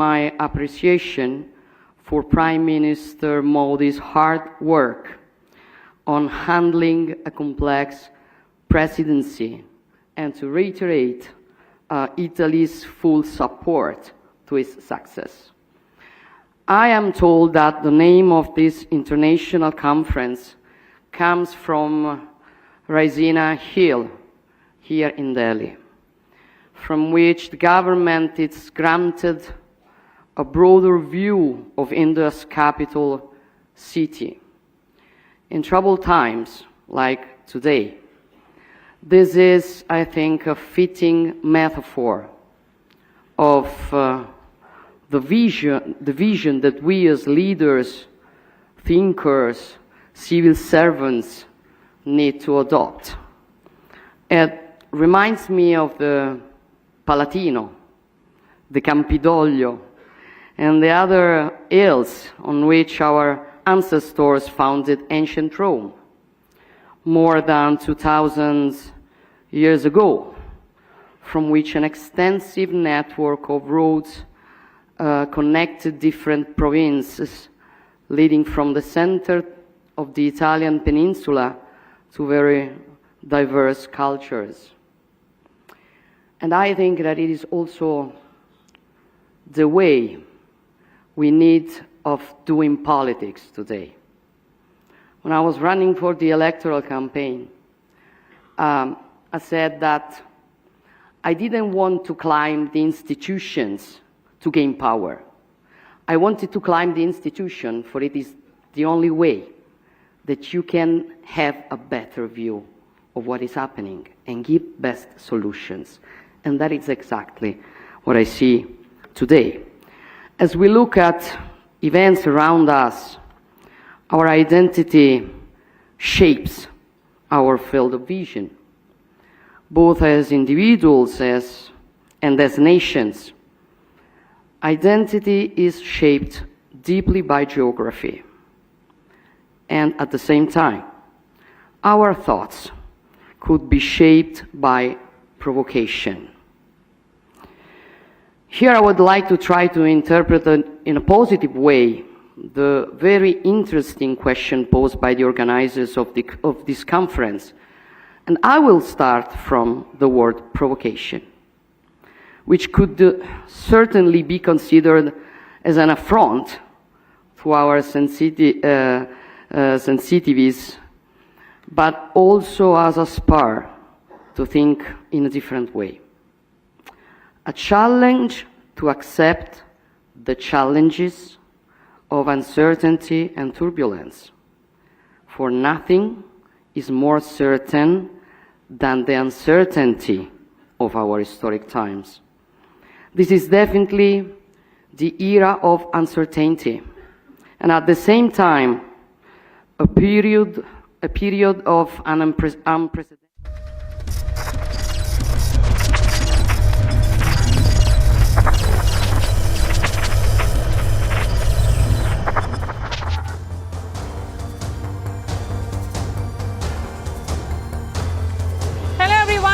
my appreciation for Prime Minister Modi's hard work on handling a complex presidency and to reiterate Italy's full support to its success. I am told that the name of this international conference comes from Raisina Hill here in Delhi, from which the government is granted a broader view of India's capital city. In troubled times like today, this is, I think, a fitting metaphor of the vision that we as leaders, thinkers, civil servants need to adopt. It reminds me of the Palatino, the Campidoglio, and the other hills on which our ancestors founded ancient Rome more than 2,000 years ago, from which an extensive network of roads connected different provinces, leading from the center of the Italian peninsula to very diverse cultures. And I think that it is also the way we need of doing politics today. When I was running for the electoral campaign, I said that I didn't want to climb the institutions to gain power. I wanted to climb the institution, for it is the only way that you can have a better view of what is happening and give best solutions. And that is exactly what I see today. As we look at events around us, our identity shapes our field of vision, both as individuals and as nations. Identity is shaped deeply by geography, and at the same time, our thoughts could be shaped by provocation. Here I would like to try to interpret in a positive way the very interesting question posed by the organizers of this conference. And I will start from the word provocation, which could certainly be considered as an affront to our sensitivities, but also as a spur to think in a different way. A challenge to accept the challenges of uncertainty and turbulence. For nothing is more certain than the uncertainty of our historic times. This is definitely the era of uncertainty, and at the same time, a period of unprecedented.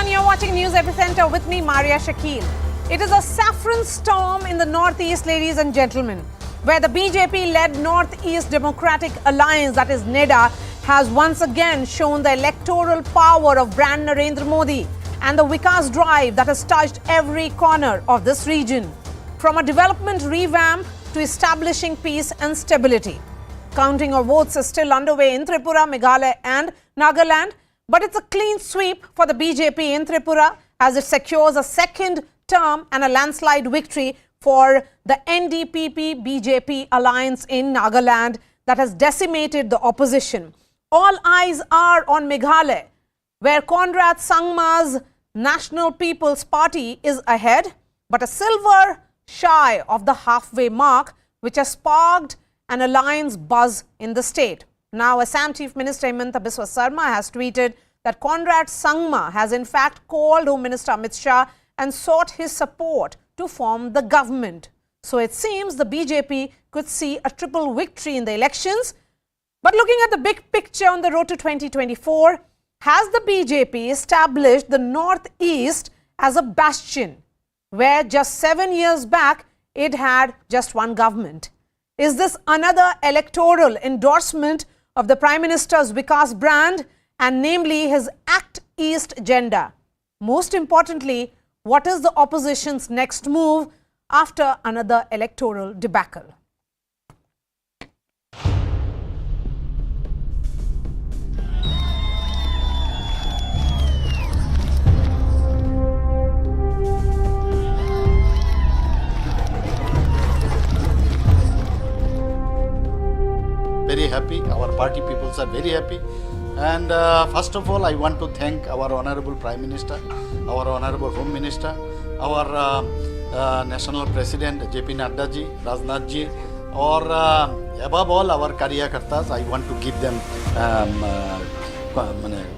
You're watching News Epicenter with me, Maria Shakil. It is a saffron storm in the Northeast, ladies and gentlemen, where the BJP-led Northeast Democratic Alliance, that is NEDA, has once again shown the electoral power of brand Narendra Modi and the Vikas drive that has touched every corner of this region, from a development revamp to establishing peace and stability. Counting of votes is still underway in Tripura, Meghalaya and Nagaland, but it's a clean sweep for the BJP in Tripura as it secures a second term and a landslide victory for the NDPP+BJP alliance in Nagaland that has decimated the opposition. All eyes are on Meghalaya, where Conrad Sangma's National People's Party is ahead, but a silver shy of the halfway mark, which has sparked an alliance buzz in the state. Now, Assam Chief Minister Himanta Biswa Sarma has tweeted that Conrad Sangma has in fact called Home Minister Amit Shah and sought his support to form the government. So it seems the BJP could see a triple victory in the elections. But looking at the big picture on the road to 2024, has the BJP established the Northeast as a bastion, where just 7 years back it had just one government. Is this another electoral endorsement of the Prime Minister's Vikas brand, and namely his Act East agenda? Most importantly, what is the opposition's next move after another electoral debacle? Very happy, our party peoples are very happy, and first of all I want to thank our Honorable Prime Minister, our Honorable Home Minister, our National President JP Nadda ji, Rajnath ji, or above all our Karyakartas. I want to give them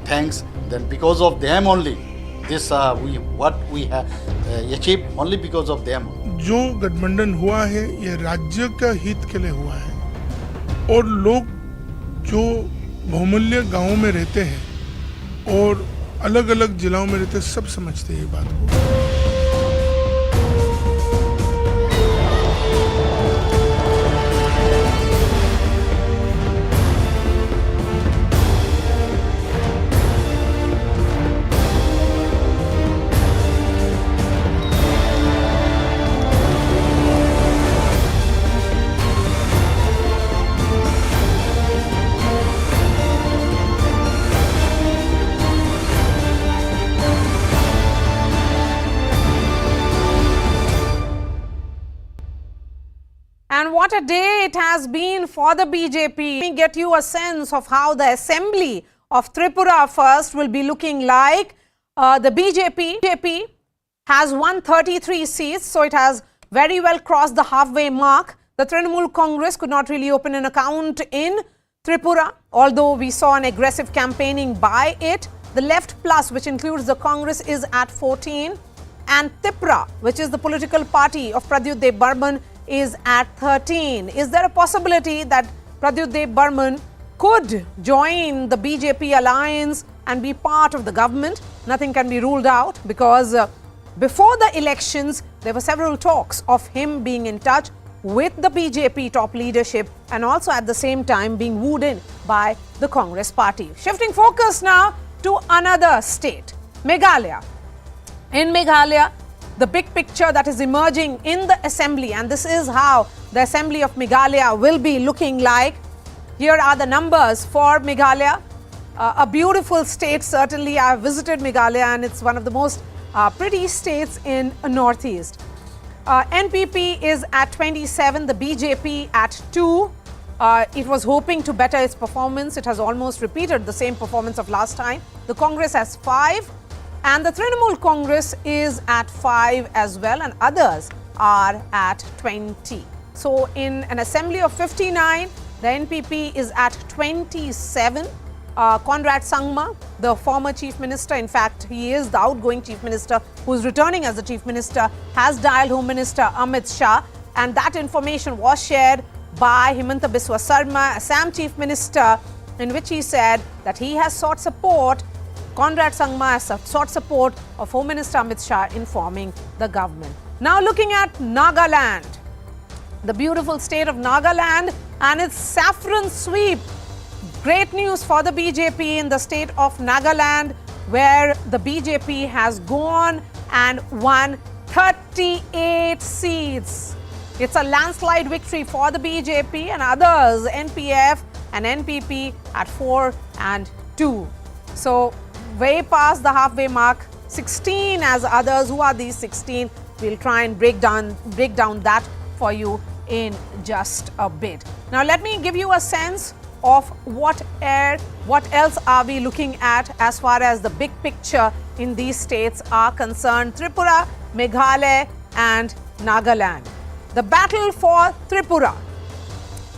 thanks. Then because of them only, this what we have achieved only because of them. जो गठबंधन हुआ है ये राज्य का हित के लिए हुआ है, और लोग जो बहुमूल्य गांवों में रहते हैं और अलग अलग जिलों में रहते हैं, सब समझते हैं ये बात को। And what a day it has been for the BJP. Let me get you a sense of how the assembly of Tripura first will be looking like. The BJP has won 33 seats, so it has very well crossed the halfway mark. The Trinamool Congress could not really open an account in Tripura, although we saw an aggressive campaigning by it. The Left Plus, which includes the Congress, is at 14. And Tipra, which is the political party of Pradyut Burman, is at 13. Is there a possibility that Pradyut Burman could join the BJP alliance and be part of the government? Nothing can be ruled out, because before the elections, there were several talks of him being in touch with the BJP top leadership and also at the same time being wooed in by the Congress party. Shifting focus now to another state, Meghalaya. In Meghalaya, the big picture that is emerging in the assembly, and this is how the assembly of Meghalaya will be looking like. Here are the numbers for Meghalaya. A beautiful state, certainly. I have visited Meghalaya and it's one of the most pretty states in Northeast. NPP is at 27, the BJP at 2. It was hoping to better its performance. It has almost repeated the same performance of last time. The Congress has 5. And the Trinamool Congress is at 5 as well, and others are at 20. So in an assembly of 59, the NPP is at 27. Conrad Sangma, the former chief minister, in fact, he is the outgoing chief minister who is returning as the chief minister, has dialed Home Minister Amit Shah, and that information was shared by Himanta Biswa Sarma, Assam chief minister, in which he said that he has sought support. Conrad Sangma has sought support of Home Minister Amit Shah in forming the government. Now looking at Nagaland, the beautiful state of Nagaland and its saffron sweep. Great news for the BJP in the state of Nagaland, where the BJP has gone and won 38 seats. It's a landslide victory for the BJP and others, NPF and NPP at 4 and 2. So way past the halfway mark, 16 as others. Who are these 16? We'll try and break down that for you in just a bit. Now let me give you a sense of what else are we looking at as far as the big picture in these states are concerned. Tripura, Meghalaya and Nagaland. The battle for Tripura.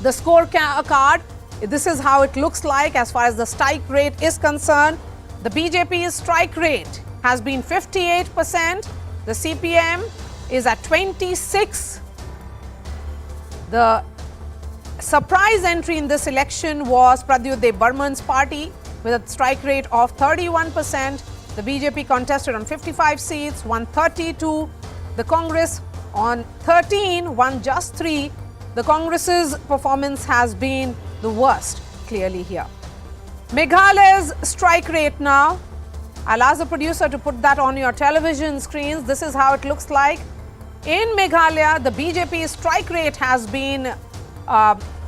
The scorecard, this is how it looks like as far as the strike rate is concerned. The BJP's strike rate has been 58%. The CPM is at 26. The surprise entry in this election was Pradyut Burman's party with a strike rate of 31%. The BJP contested on 55 seats, won 32. The Congress On 13, won just 3. The Congress's performance has been the worst, clearly here. Meghalaya's strike rate now. I'll ask the producer to put that on your television screens. This is how it looks like. In Meghalaya, the BJP strike rate has been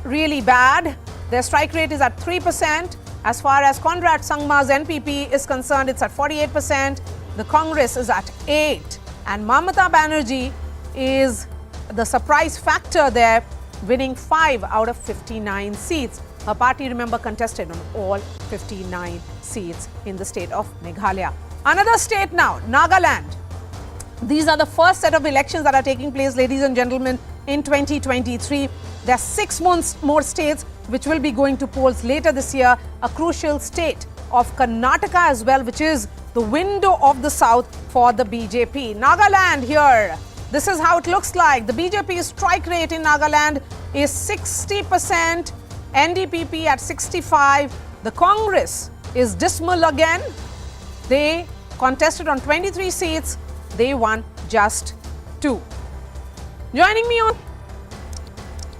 really bad. Their strike rate is at 3%. As far as Conrad Sangma's NPP is concerned, it's at 48%. The Congress is at 8%. And Mamata Banerjee is the surprise factor there, winning 5 out of 59 seats. Her party, remember, contested on all 59 seats in the state of Meghalaya. Another state now, Nagaland. These are the first set of elections that are taking place, ladies and gentlemen, in 2023. There are 6 more states which will be going to polls later this year. A crucial state of Karnataka as well, which is the window of the south for the BJP. Nagaland here. This is how it looks like. The BJP's strike rate in Nagaland is 60%, NDPP at 65%. The Congress is dismal again. They contested on 23 seats. They won just 2. Joining me on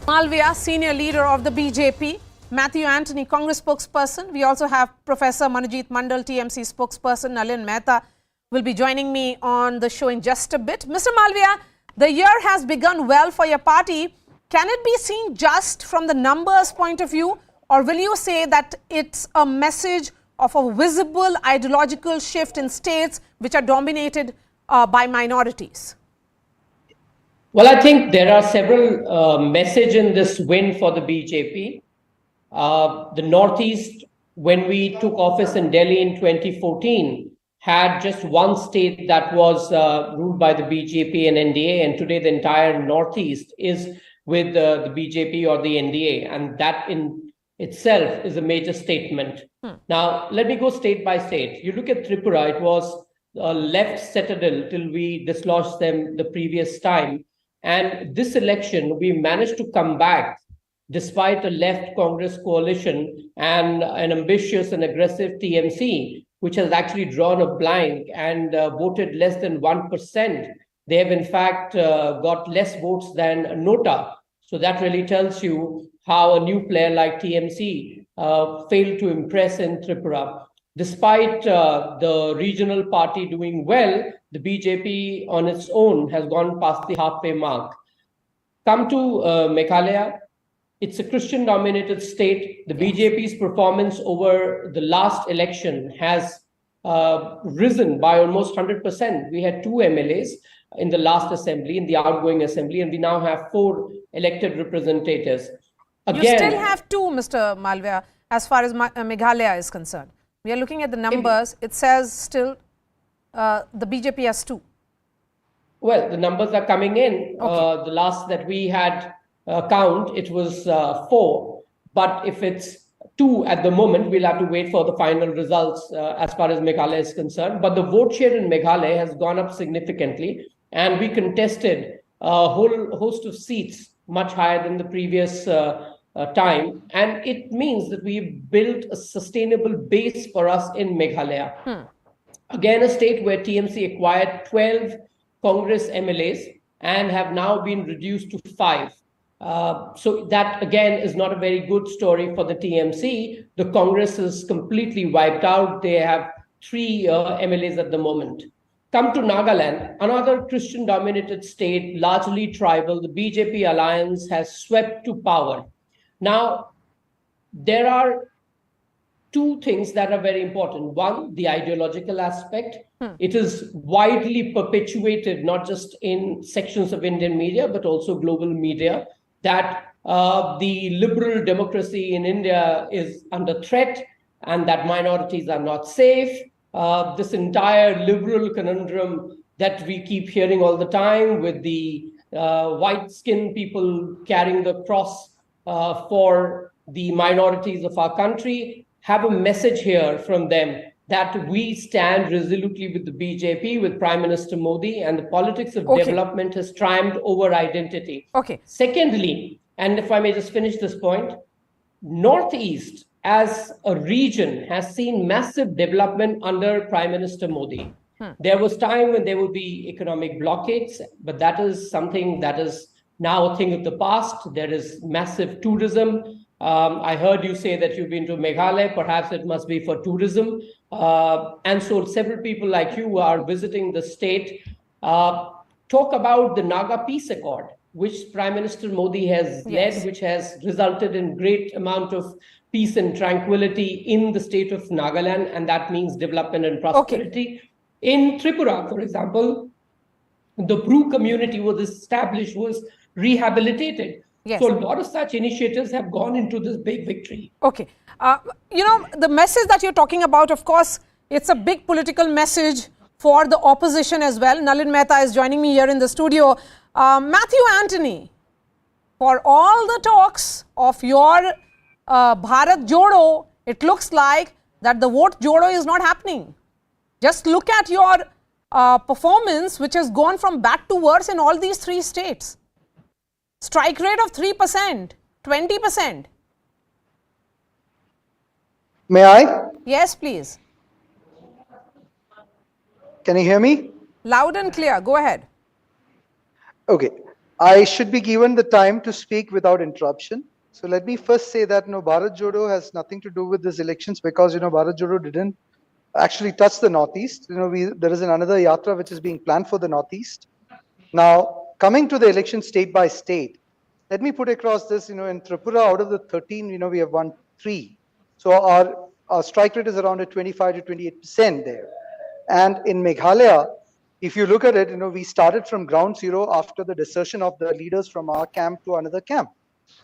Malviya, senior leader of the BJP, Matthew Anthony, Congress spokesperson. We also have Professor Manojit Mandal, TMC spokesperson. Nalin Mehta will be joining me on the show in just a bit. Mr. Malviya, the year has begun well for your party. Can it be seen just from the numbers point of view, or will you say that it's a message of a visible ideological shift in states which are dominated by minorities? Well, I think there are several messages in this win for the BJP. The Northeast, when we took office in Delhi in 2014, had just one state that was ruled by the BJP and NDA, and today the entire Northeast is with the BJP or the NDA, and that in itself is a major statement. Now, let me go state by state. You look at Tripura, it was a left citadel till we dislodged them the previous time. And this election, we managed to come back despite a left Congress coalition and an ambitious and aggressive TMC, which has actually drawn a blank and voted less than 1%. They have, in fact, got less votes than Nota. So that really tells you how a new player like TMC failed to impress in Tripura. Despite the regional party doing well, the BJP on its own has gone past the halfway mark. Come to Meghalaya. It's a Christian-dominated state. The BJP's performance over the last election has risen by almost 100%. We had 2 MLAs in the last assembly, in the outgoing assembly, and we now have 4 elected representatives. Again, you still have 2, Mr. Malviya, as far as Meghalaya is concerned. We are looking at the numbers. It says still the BJP has 2. Well, the numbers are coming in. Okay. The last that we had count, it was 4. But if it's 2 at the moment, we'll have to wait for the final results as far as Meghalaya is concerned. But the vote share in Meghalaya has gone up significantly. And we contested a whole host of seats much higher than the previous time. And it means that we've built a sustainable base for us in Meghalaya. Again, a state where TMC acquired 12 Congress MLAs and have now been reduced to 5. So that, again, is not a very good story for the TMC. The Congress is completely wiped out. They have 3 MLAs at the moment. Come to Nagaland, another Christian-dominated state, largely tribal. The BJP alliance has swept to power. Now, there are 2 things that are very important. One, the ideological aspect. It is widely perpetuated, not just in sections of Indian media, but also global media, that the liberal democracy in India is under threat and that minorities are not safe. This entire liberal conundrum that we keep hearing all the time with the white-skinned people carrying the cross for the minorities of our country, have a message here from them that we stand resolutely with the BJP, with Prime Minister Modi, and the politics of development has triumphed over identity. Secondly, and if I may just finish this point, Northeast as a region has seen massive development under Prime Minister Modi. There was time when there would be economic blockades, but that is something that is now a thing of the past. There is massive tourism. I heard you say that you've been to Meghalaya. Perhaps it must be for tourism. And so several people like you are visiting the state. Talk about the Naga Peace Accord, which Prime Minister Modi has led, which has resulted in great amount of peace and tranquility in the state of Nagaland, and that means development and prosperity. In Tripura, for example, the Bru community was established, was rehabilitated. So a lot of such initiatives have gone into this big victory. Okay. The message that you're talking about, of course, it's a big political message for the opposition as well. Nalin Mehta is joining me here in the studio. Matthew Anthony, for all the talks of your Bharat Jodo, it looks like that the vote Jodo is not happening. Just look at your performance, which has gone from bad to worse in all these three states. Strike rate of 3%, 20%. May I? Yes, please. Can you hear me? Loud and clear. Go ahead. Okay. I should be given the time to speak without interruption. So let me first say that Bharat Jodo has nothing to do with these elections because Bharat Jodo didn't actually touch the Northeast. There is another yatra which is being planned for the Northeast. Now, coming to the election state by state, let me put across this, in Tripura, out of the 13, we have won 3. So our strike rate is around a 25 to 28% there. And in Meghalaya, if you look at it, we started from ground zero after the desertion of the leaders from our camp to another camp.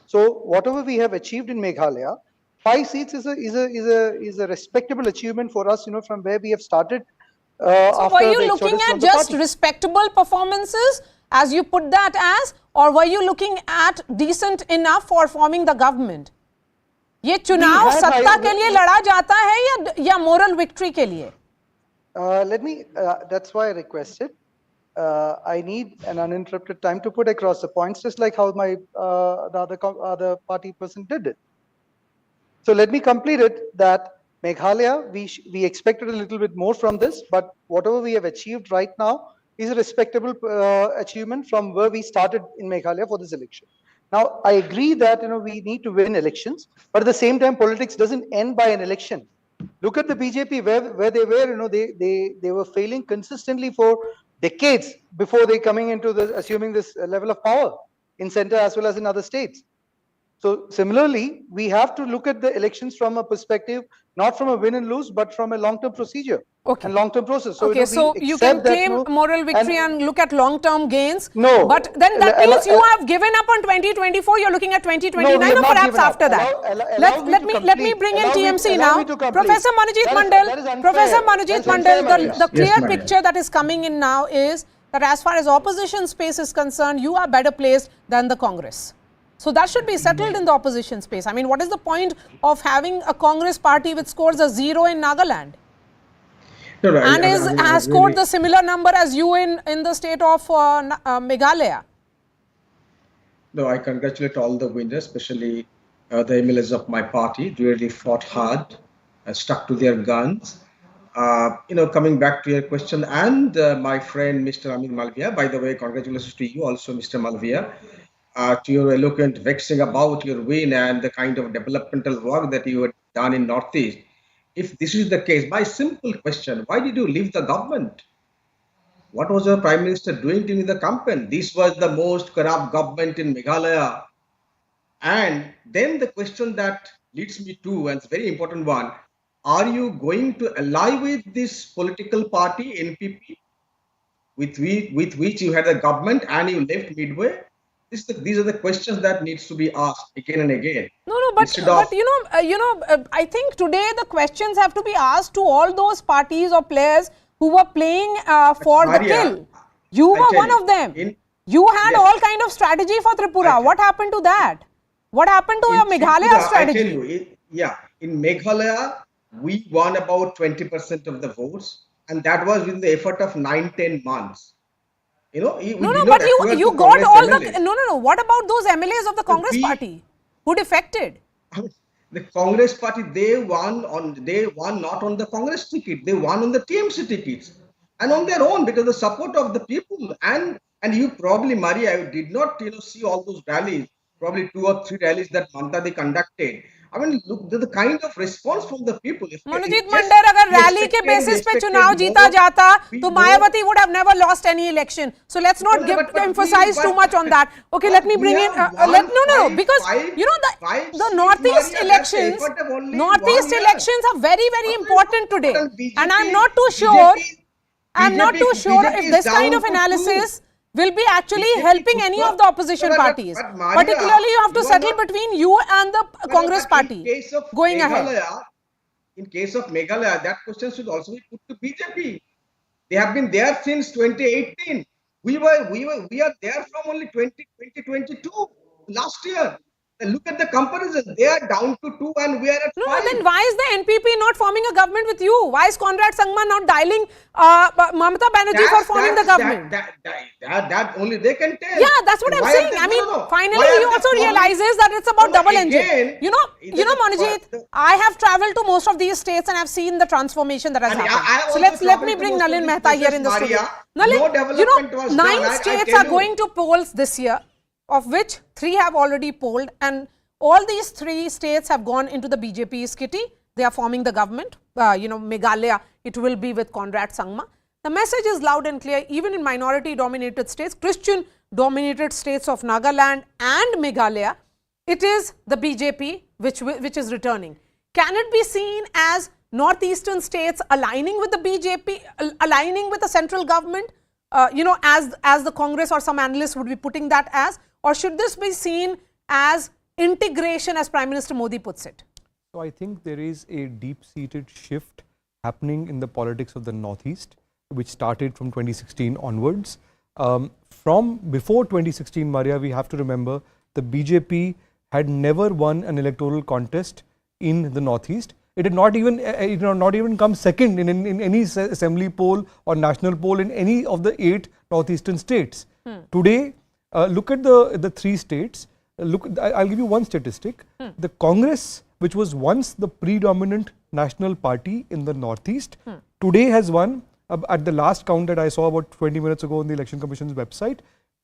So whatever we have achieved in Meghalaya, 5 seats is a respectable achievement for us, from where we have started. So were you looking at just respectable performances, as you put that as, or were you looking at decent enough for forming the government? ये चुनाव सत्ता के लिए लड़ा जाता है या moral victory के लिए? That's why I requested. I need an uninterrupted time to put across the points, just like how the other party person did it. So let me complete it that Meghalaya, we expected a little bit more from this, but whatever we have achieved right now is a respectable achievement from where we started in Meghalaya for this election. Now, I agree that we need to win elections, but at the same time, politics doesn't end by an election. Look at the BJP where they were, they were failing consistently for decades before they coming into assuming this level of power in center as well as in other states. So similarly, we have to look at the elections from a perspective, not from a win and lose, but from a long-term procedure and long-term process. So, so you can claim moral victory and look at long-term gains. No. But then that means you have given up on 2024, you're looking at 2029 or perhaps after that. Let me bring in TMC now. Professor Manojit Mandal, the clear picture that is coming in now is that as far as opposition space is concerned, you are better placed than the Congress. So that should be settled in the opposition space. I mean, what is the point of having a Congress party which scores a 0 in Nagaland? No, and has scored the similar number as you in the state of Meghalaya? No, I congratulate all the winners, especially the MLAs of my party. They really fought hard, stuck to their guns. Coming back to your question, and my friend Mr. Amin Malviya, by the way, congratulations to you also, Mr. Malviya. To your eloquent vexing about your win and the kind of developmental work that you had done in Northeast. If this is the case, my simple question, why did you leave the government? What was your Prime Minister doing during the campaign? This was the most corrupt government in Meghalaya. And then the question that leads me to, and it's a very important one, are you going to ally with this political party, NPP, with which you had a government and you left midway? These are the questions that needs to be asked again and again. But I think today the questions have to be asked to all those parties or players who were playing for the kill. You were one of them. You had all kind of strategy for Tripura. What happened to that? What happened to your Meghalaya strategy? I tell you, in Meghalaya, we won about 20% of the votes, and that was with the effort of 9-10 months. But you got all the What about those MLAs of the Congress party who defected? The Congress party, they won not on the Congress ticket, they won on the TMC tickets. and on their own because the support of the people. And you probably, Maria, did not see all those rallies, probably 2 or 3 rallies that Manta they conducted. I mean, look, the kind of response from the people. Manojit Yes, मंडर, अगर we rally के expected, basis पे चुनाव more. जीता जाता We तो know- Mayawati would have never lost any election. So let's not emphasize too much on that. Okay, let me bring in. No, because the northeast elections, northeast elections are very, very important today, and I'm not too sure. I'm not too sure if this kind of analysis will be actually helping any of the opposition parties. Particularly, you have to settle between you and the Congress party going ahead. In case of Meghalaya, that question should also be put to BJP. They have been there since 2018. We are there from only 2022, last year. And look at the comparison. They are down to 2 and we are at 5. No, then why is the NPP not forming a government with you? Why is Conrad Sangma not dialing Mamata Banerjee for forming the government? That only they can tell. Yeah, that's what I'm saying. I mean, finally he also realizes that it's about double engine. You know, Manojit, I have traveled to most of these states and I've seen the transformation that has happened. So let me bring Nalin Mehta here in the studio. Nalin, 9 states are going to polls this year, of which 3 have already polled, and all these 3 states have gone into the BJP's kitty. They are forming the government. Meghalaya, it will be with Conrad Sangma. The message is loud and clear, even in minority-dominated states, Christian-dominated states of Nagaland and Meghalaya, it is the BJP which is returning. Can it be seen as northeastern states aligning with the BJP, aligning with the central government, as the Congress or some analysts would be putting that as? Or should this be seen as integration, as Prime Minister Modi puts it? So I think there is a deep-seated shift happening in the politics of the Northeast, which started from 2016 onwards. From before 2016, Maria, we have to remember the BJP had never won an electoral contest in the Northeast. It had not even come second in any assembly poll or national poll in any of the 8 northeastern states. Today, look at the 3 states. I'll give you one statistic. The Congress, which was once the predominant national party in the Northeast, today has won, at the last count that I saw about 20 minutes ago on the Election Commission's website,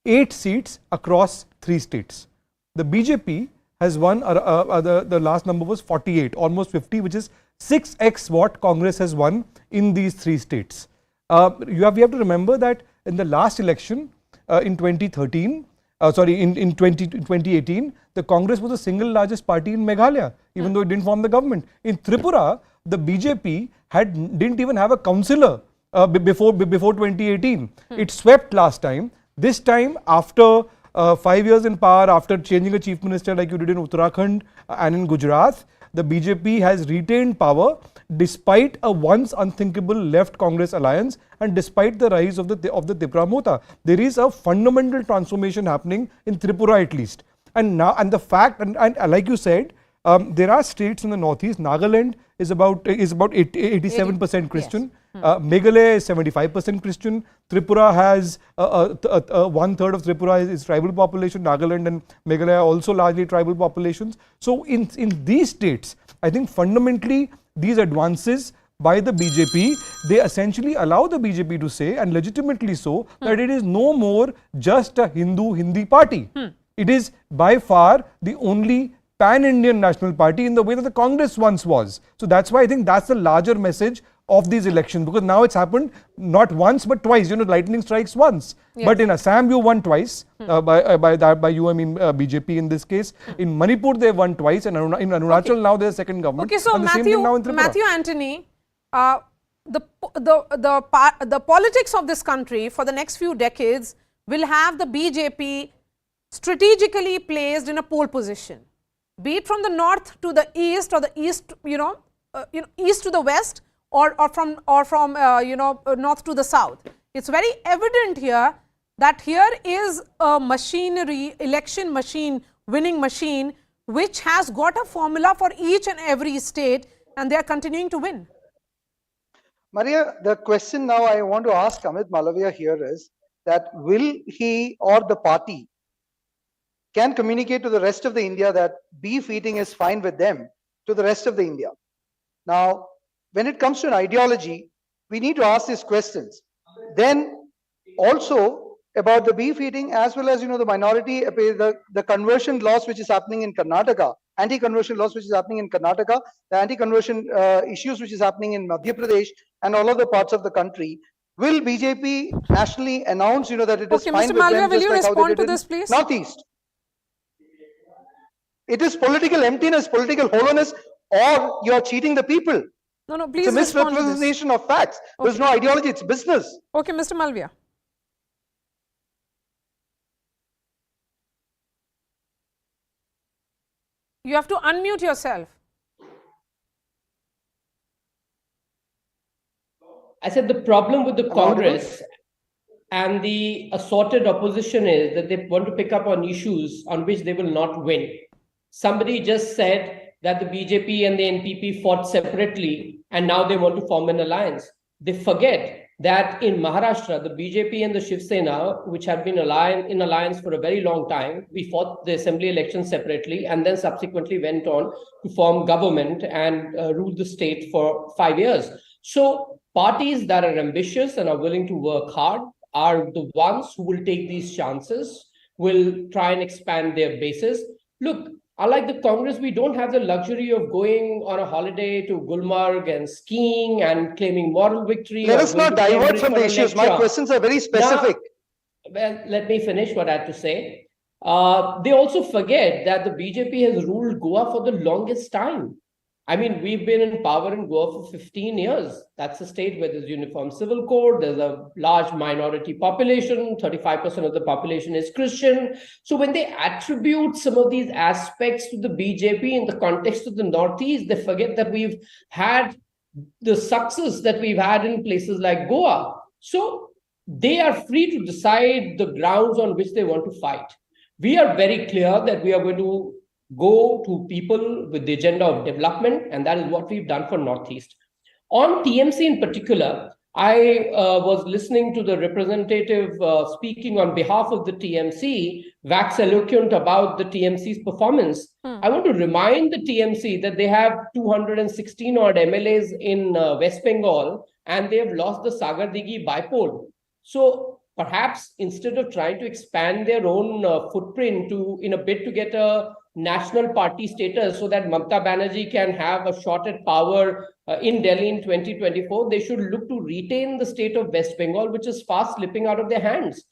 8 seats across 3 states. The BJP has won, the last number was 48, almost 50, which is 6x what Congress has won in these 3 states. We have to remember that in the last election, in 2018, the Congress was the single largest party in Meghalaya, even though it didn't form the government. In Tripura, the BJP didn't even have a councillor before 2018. It swept last time. This time, after 5 years in power, after changing a chief minister like you did in Uttarakhand and in Gujarat, the BJP has retained power despite a once unthinkable left Congress alliance and despite the rise of the Tipra Motha. There is a fundamental transformation happening in Tripura at least. And the fact, and like you said, there are states in the northeast. Nagaland is about 87% Christian. Meghalaya is 75% Christian. Tripura has 1/3 of Tripura is tribal population. Nagaland and Meghalaya are also largely tribal populations. So in these states, I think fundamentally these advances by the BJP, they essentially allow the BJP to say, and legitimately so, that it is no more just a Hindi party. It is by far the only pan-Indian national party in the way that the Congress once was. So that's why I think that's the larger message of these elections, because now it's happened not once but twice. Lightning strikes once. Yes. But in Assam you won twice. By you I mean BJP in this case. In Manipur they won twice, and in Arunachal now there's a second government. Okay, so Matthew Anthony, the politics of this country for the next few decades will have the BJP strategically placed in a pole position, be it from the north to the east, or the east, east to the west, or from north to the south. It's very evident here that here is a machinery, election machine, winning machine, which has got a formula for each and every state, and they are continuing to win. Maria, the question now I want to ask Amit Malviya here is that will he or the party can communicate to the rest of the India that beef eating is fine with them, to the rest of the India? Now, when it comes to an ideology, we need to ask these questions. Then also about the beef eating, as well as, you know, the minority, the conversion loss which is happening in Karnataka, anti-conversion loss which is happening in Karnataka, the anti-conversion issues which is happening in Madhya Pradesh and all other parts of the country. Will BJP nationally announce, you know, that it is Okay, fine Mr. with Malviya, them, will just you like how they respond did to in this, please? Northeast? It is political emptiness, political hollowness, or you are cheating the people. No, no, It's please a respond to this. misrepresentation of facts. There's no ideology, it's business. Okay, Mr. Malviya. You have to unmute yourself. I said the problem with the Congress and the assorted opposition is that they want to pick up on issues on which they will not win. Somebody just said that the BJP and the NPP fought separately and now they want to form an alliance. They forget that in Maharashtra, the BJP and the Shiv Sena, which have been in alliance for a very long time, we fought the assembly elections separately and then subsequently went on to form government and rule the state for 5 years. So parties that are ambitious and are willing to work hard are the ones who will take these chances, will try and expand their bases. Look, unlike the Congress, we don't have the luxury of going on a holiday to Gulmarg and skiing and claiming moral victory. Let us not divert from the issues. My questions are very specific. Well, let me finish what I had to say. They also forget that the BJP has ruled Goa for the longest time. I mean, we've been in power in Goa for 15 years. That's a state where there's uniform civil code. There's a large minority population. 35% of the population is Christian. So when they attribute some of these aspects to the BJP in the context of the Northeast, they forget that we've had the success that we've had in places like Goa. So they are free to decide the grounds on which they want to fight. We are very clear that we are going to go to people with the agenda of development, and that is what we've done for Northeast. On TMC in particular, I was listening to the representative speaking on behalf of the TMC, wax eloquent about the TMC's performance. I want to remind the TMC that they have 216 odd MLAs in West Bengal, and they have lost the Sagardigi bipole. So perhaps instead of trying to expand their own footprint in a bid to get a national party status so that Mamata Banerjee can have a shot at power in Delhi in 2024, they should look to retain the state of West Bengal, which is fast slipping out of their hands.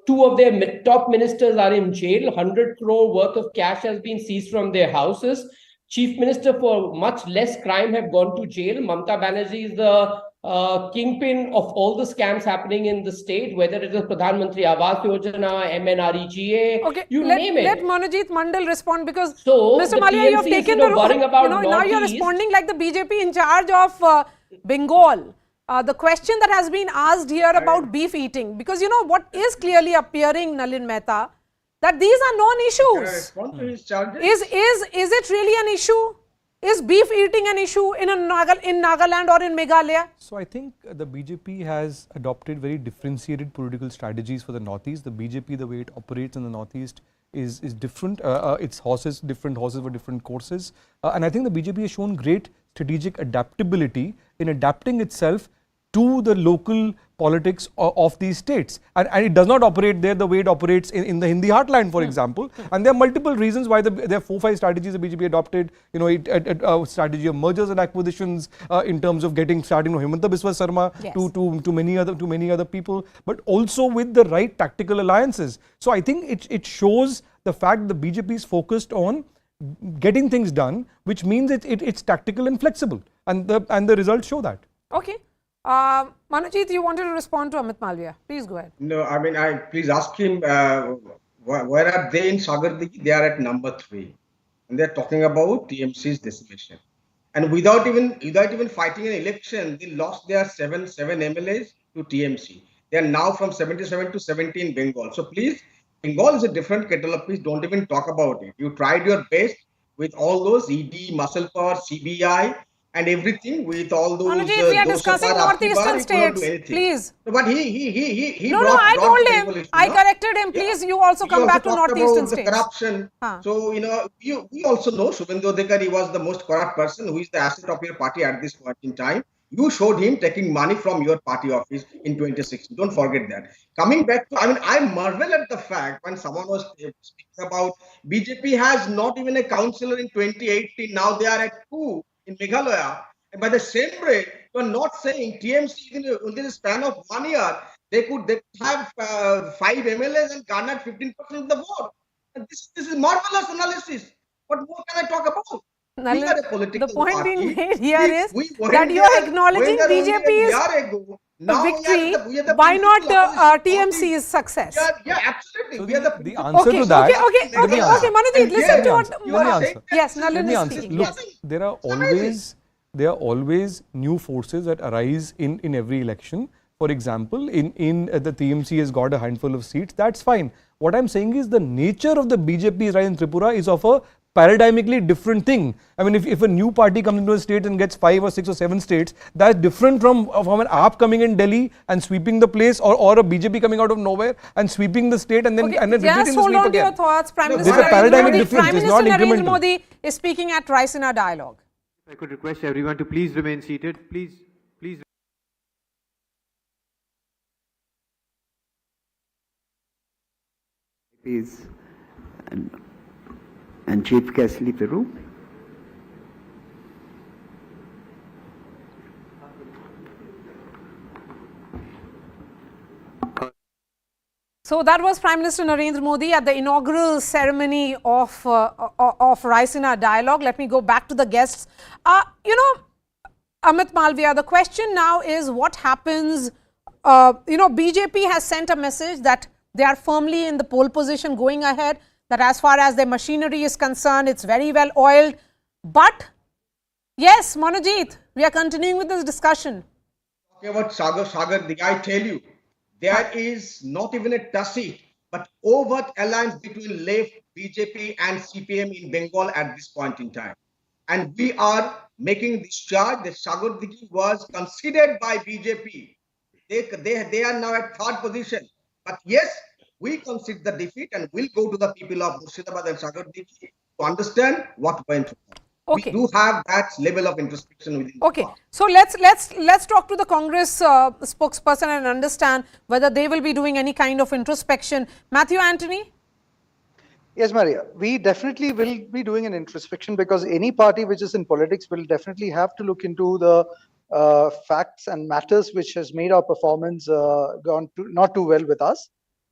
Two of their top ministers are in jail. 100 crore worth of cash has been seized from their houses. Chief Minister for much less crime have gone to jail. Mamata Banerjee is the kingpin of all the scams happening in the state, whether it is Pradhan Mantri Awas Yojana, MNREGA, okay, name it. Let Manojit Mandal respond, because So Mr. Malviya, you have taken the role. Now you are responding like the BJP in charge of Bengal. The question that has been asked here about beef eating, because you know what is clearly appearing, Nalin Mehta, that these are non-issues. Is it really an issue? Is beef eating an issue in Nagaland or in Meghalaya? So I think the BJP has adopted very differentiated political strategies for the Northeast. The BJP, the way it operates in the Northeast is different. Its different horses for different courses. And I think the BJP has shown great strategic adaptability in adapting itself to the local politics of these states. And it does not operate there the way it operates in the Hindi heartland, for example. And there are multiple reasons why there are 4-5 strategies the BJP adopted. You know, a strategy of mergers and acquisitions in terms of starting Himanta Biswa Sarma to many other people, but also with the right tactical alliances. So I think it shows the fact that the BJP is focused on getting things done, which means it's tactical and flexible, and the results show that. Okay. Manojit, you wanted to respond to Amit Malviya. Please go ahead. No, I mean, please ask him, where are they in Sagardigi? They are at number 3. And they're talking about TMC's decimation. And without even fighting an election, they lost their 7 MLAs to TMC. They are now from 77 to 70 in Bengal. So please, Bengal is a different kettle of fish. Don't even talk about it. You tried your best with all those ED, muscle power, CBI, and everything, with all those. Manojit, we are discussing northeastern states. Please. No, but he No, I told him. I corrected him. Please, you also come back to northeastern states. Corruption. So, you know, we also know Shubhendu Adhikari was the most corrupt person, who is the asset of your party at this point in time. You showed him taking money from your party office in 2016. Don't forget that. Coming back to, I marvel at the fact when someone was speaking about BJP has not even a councillor in 2018. Now they are at 2 in Meghalaya. And by the same rate, you are not saying TMC within a span of 1 year, they could have 5 MLAs and garnered 15% of the vote. And this is marvelous analysis. What more can I talk about? We are a political the point party. being made here is We went that you are there- acknowledging went there only a BJP's year ago. Now we are victory. we are the Why not principal opposition party. TMC's success? Yeah, absolutely. So we are the the principal answer Okay, to that. okay, Let me answer. Manojit, And listen yet to Let what. me answer. Yes, Let Nalin me is answer. speaking. Look, Yes. there are always new forces that arise in every election. For example, in the TMC has got a handful of seats. That's fine. What I'm saying is the nature of the BJP's rise in Tripura is of a paradigmically different thing. I mean, if a new party comes into a state and gets 5 or 6 or 7 states, that's different from an AAP coming in Delhi and sweeping the place, or a BJP coming out of nowhere and sweeping the state and then Okay, repeating just the hold sweep on to your again. thoughts. Prime No, Minister there's a paradigmic Narendra Modi, difference. Prime It's Minister not Narendra incremental. Modi is speaking at Raisina Dialogue. If I could request everyone to please remain seated. Please. Is and Chief Guest Peru. So that was Prime Minister Narendra Modi at the inaugural ceremony of Raisina Dialogue. Let me go back to the guests. Amit Malviya, the question now is what happens. BJP has sent a message that they are firmly in the pole position going ahead, that as far as their machinery is concerned, it's very well oiled. But yes, Manojit, we are continuing with this discussion. Talking about Sagar, I tell you, there is not even a tacit but overt alliance between left, BJP and CPM in Bengal at this point in time. And we are making this charge that Sagar Diki was considered by BJP. They are now at 3rd position. But yes, we concede the defeat and we'll go to the people of Murshidabad and Sagar Diki to understand what went wrong. Okay. We do have that level of introspection within the Okay, party. so let's talk to the Congress spokesperson and understand whether they will be doing any kind of introspection. Matthew Anthony? Yes, Maria, we definitely will be doing an introspection because any party which is in politics will definitely have to look into the facts and matters which has made our performance not too well with us.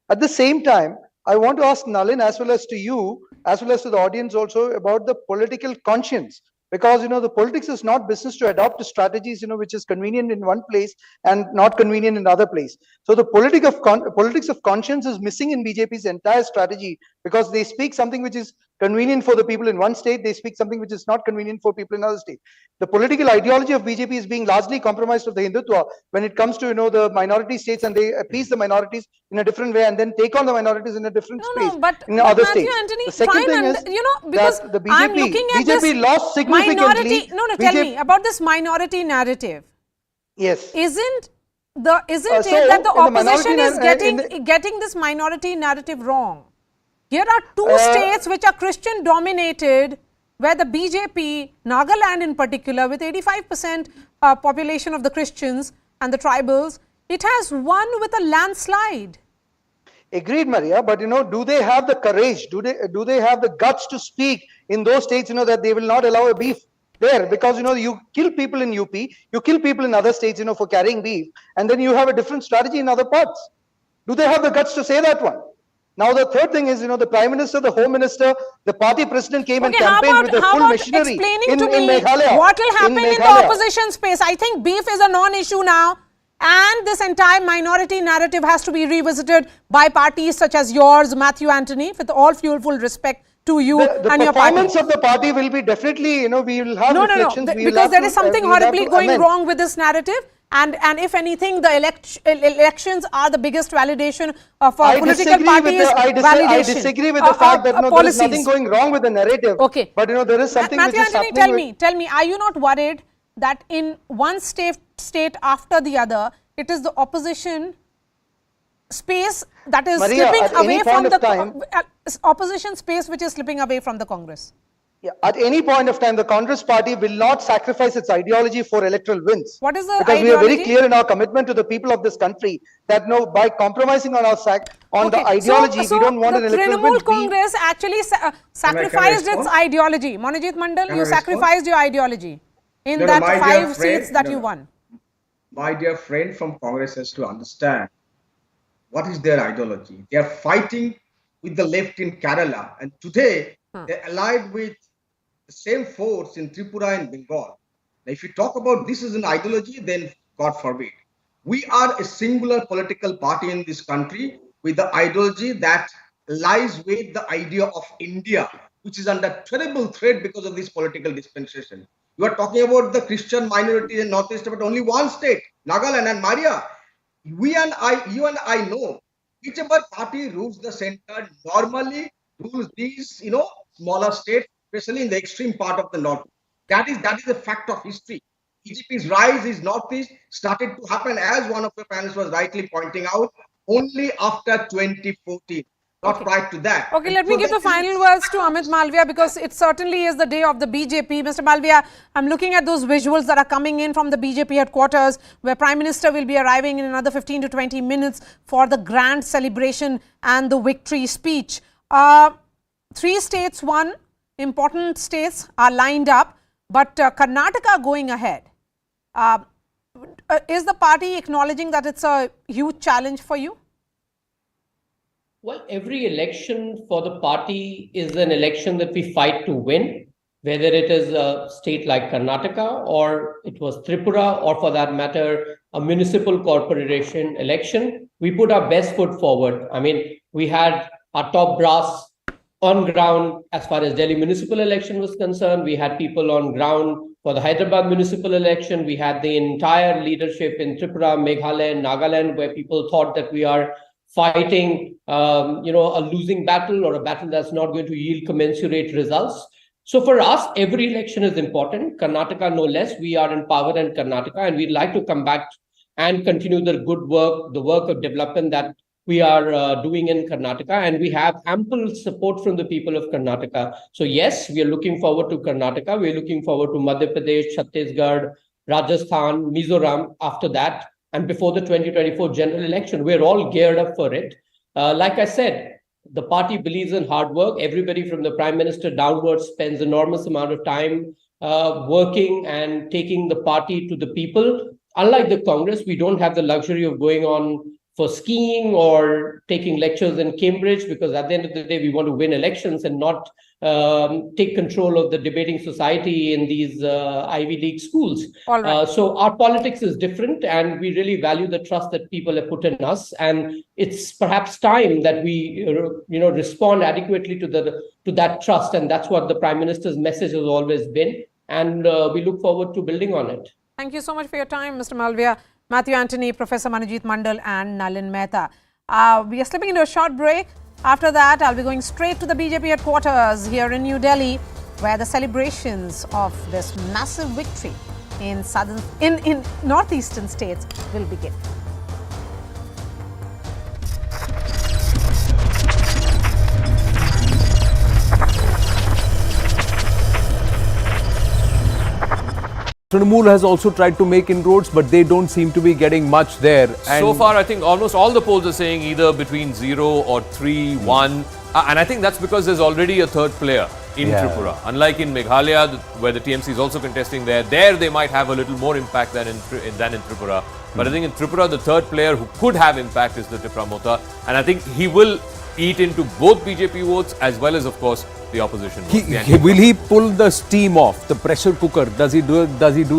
At the same time, I want to ask Nalin as well as to you, as well as to the audience also about the political conscience. Because, the politics is not business to adopt strategies, which is convenient in one place and not convenient in another place. So the politics of conscience is missing in BJP's entire strategy because they speak something which is convenient for the people in one state, they speak something which is not convenient for people in another state. The political ideology of BJP is being largely compromised of the Hindutva when it comes to, the minority states, and they appease the minorities in a different way and then take on the minorities in a different space But in other Matthew states. Anthony, The second fine, thing and is because that the I'm looking at BJP this lost significantly. minority. Tell BJP me about this minority narrative. Yes. Isn't it so that the in the opposition is minority getting this minority narrative wrong? Here are 2 states which are Christian dominated, where the BJP, Nagaland in particular, with 85% population of the Christians and the tribals, it has won with a landslide. Agreed, Maria. But do they have the courage? Do they have the guts to speak in those states? That they will not allow a beef there because you kill people in UP, you kill people in other states, for carrying beef, and then you have a different strategy in other parts. Do they have the guts to say that one? Now the third thing is, the Prime Minister, the Home Minister, the party president came and campaigned with the full machinery explaining to in me Meghalaya. what will happen in the opposition space? I think beef is a non-issue now. And this entire minority narrative has to be revisited by parties such as yours, Matthew Anthony, with all full respect to you and your party. The performance of the party will be definitely, we will have reflections. Because there is something horribly going wrong with this narrative. And if anything, the elections are the biggest validation of political parties' validation. I disagree with the fact that there is nothing going wrong with the narrative. Okay. But there is something Matthew which is Anthony, happening. tell me, are you not worried that in one state after the other, it is the opposition space that is Maria, slipping away from the time, opposition space which is slipping away from the Congress? Yeah, at any point of time, the Congress party will not sacrifice its ideology for electoral wins. What is the Because we are very ideology? clear in our commitment to the people of this country that no, by compromising on the ideology, so we don't want the an electoral Trinamool win. Congress actually sacrificed its respond? ideology. Manojit Mandal, Can I you respond? sacrificed your ideology in No, no, that my dear 5 friend, seats that no, you no. won. My dear friend from Congress has to understand what is their ideology. They are fighting with the left in Kerala, and today they're allied with the same force in Tripura and Bengal. Now, if you talk about this as an ideology, then God forbid. We are a singular political party in this country with the ideology that lies with the idea of India, which is under terrible threat because of this political dispensation. You are talking about the Christian minority in Northeast, but only one state, Nagaland. And Maria, you and I know whichever party rules the center normally rules these, smaller states, especially in the extreme part of the north. That is a fact of history. BJP's rise is northeast started to happen, as one of the panelists was rightly pointing out, only after 2014. Not prior to that. Okay, And let me so give the that is- final words to Amit Malviya, because it certainly is the day of the BJP. Mr. Malviya, I'm looking at those visuals that are coming in from the BJP headquarters, where Prime Minister will be arriving in another 15 to 20 minutes for the grand celebration and the victory speech. 3 states won, important states are lined up, but Karnataka going ahead. Is the party acknowledging that it's a huge challenge for you? Well, every election for the party is an election that we fight to win, whether it is a state like Karnataka or it was Tripura, or for that matter, a municipal corporation election. We put our best foot forward. I mean, we had our top brass on ground as far as Delhi municipal election was concerned. We had people on ground for the Hyderabad municipal election. We had the entire leadership in Tripura, Meghalaya, and Nagaland, where people thought that we are fighting, a losing battle or a battle that's not going to yield commensurate results. So for us, every election is important. Karnataka, no less. We are in power in Karnataka, and we'd like to come back and continue the good work, the work of development that we are doing in Karnataka, and we have ample support from the people of Karnataka. So yes, we are looking forward to Karnataka. We're looking forward to Madhya Pradesh, Chhattisgarh, Rajasthan, Mizoram after that. And before the 2024 general election, we're all geared up for it. Like I said, the party believes in hard work. Everybody from the Prime Minister downwards spends enormous amount of time working and taking the party to the people. Unlike the Congress, we don't have the luxury of going on for skiing or taking lectures in Cambridge, because at the end of the day, we want to win elections and not take control of the debating society in these Ivy League schools. All right. So our politics is different, and we really value the trust that people have put in us. And it's perhaps time that we, respond adequately to that trust. And that's what the Prime Minister's message has always been. And we look forward to building on it. Thank you so much for your time, Mr. Malviya, Matthew Antony, Professor Manojit Mandal, and Nalin Mehta. We are slipping into a short break. After that, I'll be going straight to the BJP headquarters here in New Delhi, where the celebrations of this massive victory in northeastern states will begin. Trinamool has also tried to make inroads, but they don't seem to be getting much there. And so far, I think almost all the polls are saying either between 0 or 3, 1. And I think that's because there's already a third player in Tripura. Unlike in Meghalaya, where the TMC is also contesting there they might have a little more impact than in Tripura. But I think in Tripura, the third player who could have impact is the Tipra Motha. And I think he will eat into both BJP votes as well as, of course, the opposition votes. Will he pull the steam off, the pressure cooker? Does he do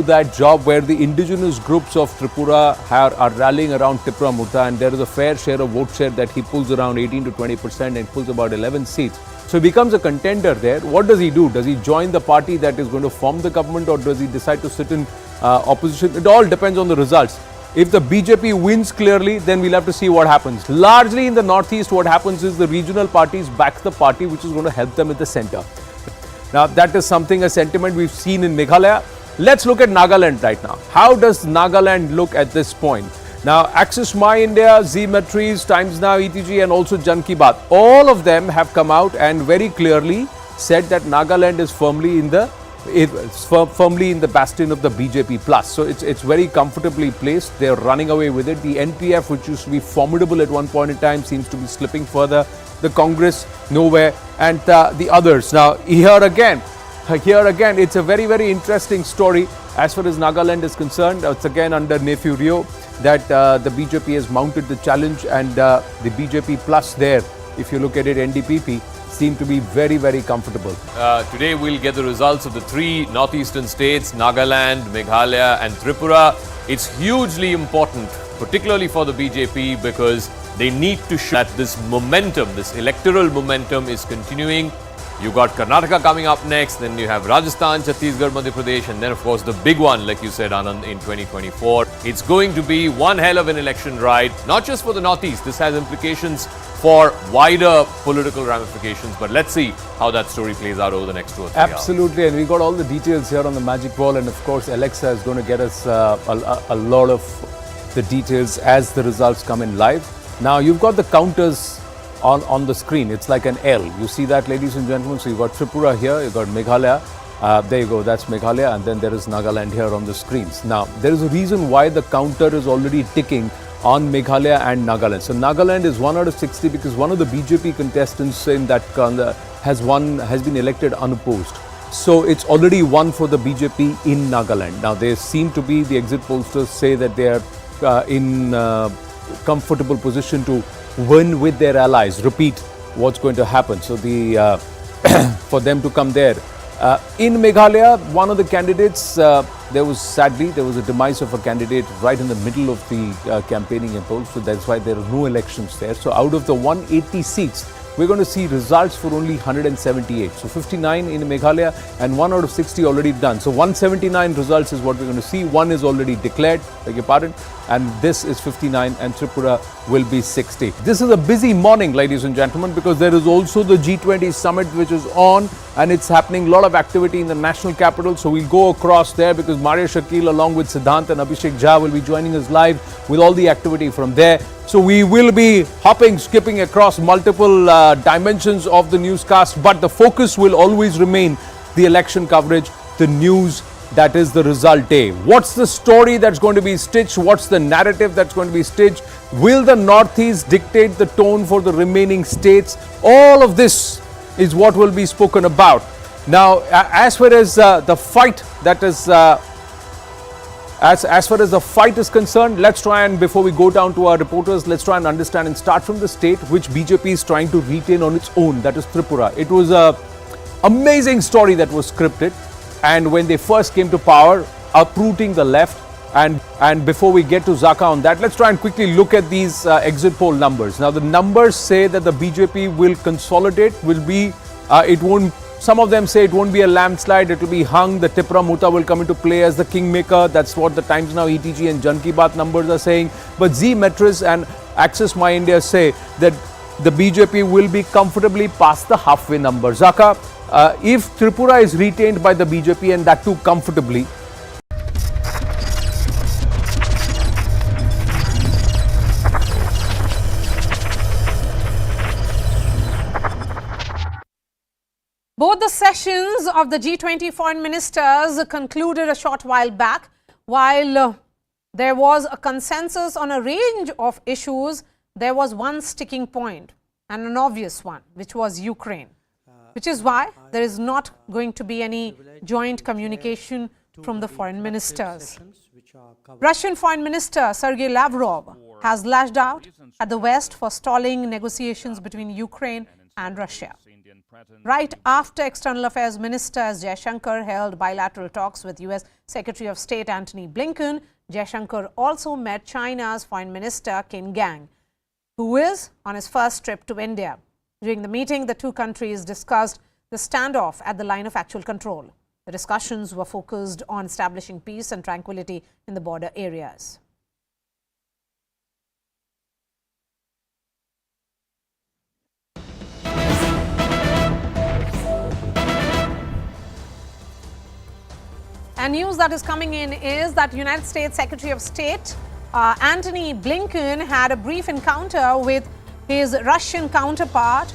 that job where the indigenous groups of Tripura are rallying around Tipra Motha, and there is a fair share of vote share that he pulls around 18 to 20% and pulls about 11 seats. So he becomes a contender there. What does he do? Does he join the party that is going to form the government, or does he decide to sit in opposition? It all depends on the results. If the BJP wins clearly, then we'll have to see what happens. Largely in the northeast, what happens is the regional parties back the party which is going to help them at the center. Now, that is a sentiment we've seen in Meghalaya. Let's look at Nagaland right now. How does Nagaland look at this point? Now, Access My India, Zee Metries, Times Now, ETG, and also Jan Ki Baat, all of them have come out and very clearly said that Nagaland is firmly in the bastion of the BJP plus. So it's very comfortably placed. They're running away with it. The NPF, which used to be formidable at one point in time, seems to be slipping further. The Congress, nowhere. And the others. Now, here again, it's a very, very interesting story. As far as Nagaland is concerned, it's again under Nephew Rio that the BJP has mounted the challenge, and the BJP plus there, if you look at it, NDPP, seem to be very, very comfortable. Today we'll get the results of the three northeastern states, Nagaland, Meghalaya and Tripura. It's hugely important, particularly for the BJP, because they need to show that this momentum, this electoral momentum is continuing. You got Karnataka coming up next, then you have Rajasthan, Chhattisgarh, Madhya Pradesh, and then of course the big one, like you said, Anand, in 2024. It's going to be one hell of an election ride, not just for the Northeast. This has implications for wider political ramifications, but let's see how that story plays out over the next 2 or 3 hours. Absolutely, and we got all the details here on the Magic Wall, and of course Alexa is going to get us a lot of the details as the results come in live. Now you've got the counters on the screen. It's like an L. You see that, ladies and gentlemen? So you've got Tripura here, you've got Meghalaya. There you go, that's Meghalaya, and then there is Nagaland here on the screens. Now, there is a reason why the counter is already ticking on Meghalaya and Nagaland. So Nagaland is 1 out of 60 because one of the BJP contestants in that has been elected unopposed. So it's already won for the BJP in Nagaland. Now they seem to be, the exit pollsters say that they are in comfortable position to win with their allies. Repeat what's going to happen. So the for them to come there. In Meghalaya, one of the candidates, there was a demise of a candidate right in the middle of the campaigning polls. So that's why there are no elections there. So out of the 180 seats, we're going to see results for only 178. So 59 in Meghalaya and 1 out of 60 already done. So 179 results is what we're going to see. One is already declared, beg your pardon, and this is 59 and Tripura will be 60. This is a busy morning, ladies and gentlemen, because there is also the G20 summit which is on and it's happening. A lot of activity in the national capital. So we'll go across there because Maria Shakil along with Siddhant and Abhishek Jha will be joining us live with all the activity from there. So we will be hopping, skipping across multiple dimensions of the newscast, but the focus will always remain the election coverage, the news that is the result day. What's the story that's going to be stitched? What's the narrative that's going to be stitched? Will the Northeast dictate the tone for the remaining states? All of this is what will be spoken about. Now, as far as the fight that is As far as the fight is concerned, let's try and, before we go down to our reporters, let's try and understand and start from the state which BJP is trying to retain on its own, that is Tripura. It was an amazing story that was scripted, and when they first came to power, uprooting the left, and before we get to Zaka on that, let's try and quickly look at these exit poll numbers. Now the numbers say that the BJP will consolidate, some of them say it won't be a landslide, it will be hung. The Tipra Motha will come into play as the kingmaker. That's what the Times Now, ETG and Jan Ki Baat numbers are saying. But Zee Metris and Access My India say that the BJP will be comfortably past the halfway number. Zaka, if Tripura is retained by the BJP and that too comfortably, both the sessions of the G20 foreign ministers concluded a short while back. While there was a consensus on a range of issues, there was one sticking point, and an obvious one, which was Ukraine, which is why there is not going to be any joint communication from the foreign ministers. Russian Foreign Minister Sergei Lavrov has lashed out at the West for stalling negotiations between Ukraine and Russia. Right after External Affairs Minister S. Jaishankar held bilateral talks with US Secretary of State Antony Blinken, Jaishankar also met China's Foreign Minister Qin Gang, who is on his first trip to India. During the meeting, the two countries discussed the standoff at the line of actual control. The discussions were focused on establishing peace and tranquility in the border areas. And news that is coming in is that United States Secretary of State Antony Blinken had a brief encounter with his Russian counterpart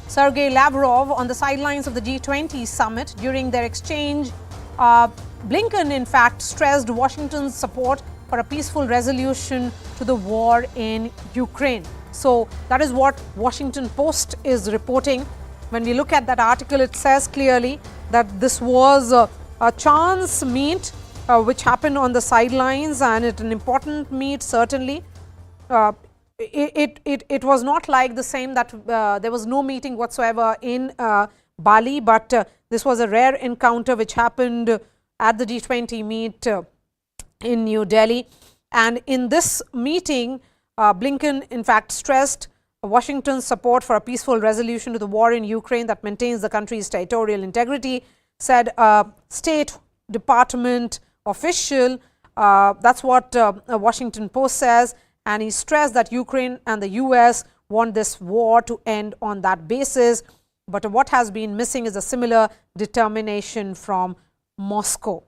Sergei Lavrov on the sidelines of the G20 summit. During their exchange, Blinken, in fact, stressed Washington's support for a peaceful resolution to the war in Ukraine. So that is what Washington Post is reporting. When we look at that article, it says clearly that this was a chance meet which happened on the sidelines, and it's an important meet certainly. It was not like the same that there was no meeting whatsoever in Bali, but this was a rare encounter which happened at the G20 meet in New Delhi. And in this meeting, Blinken in fact stressed Washington's support for a peaceful resolution to the war in Ukraine that maintains the country's territorial integrity, said a State Department official. That's what Washington Post says. And he stressed that Ukraine and the US want this war to end on that basis. But what has been missing is a similar determination from Moscow.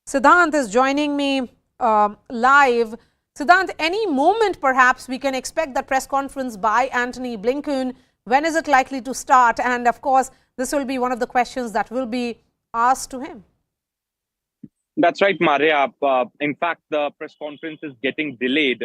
Siddhant is joining me live. Siddhant, any moment perhaps we can expect that press conference by Antony Blinken. When is it likely to start? And of course, this will be one of the questions that will be asked to him. That's right, Maria. In fact, the press conference is getting delayed.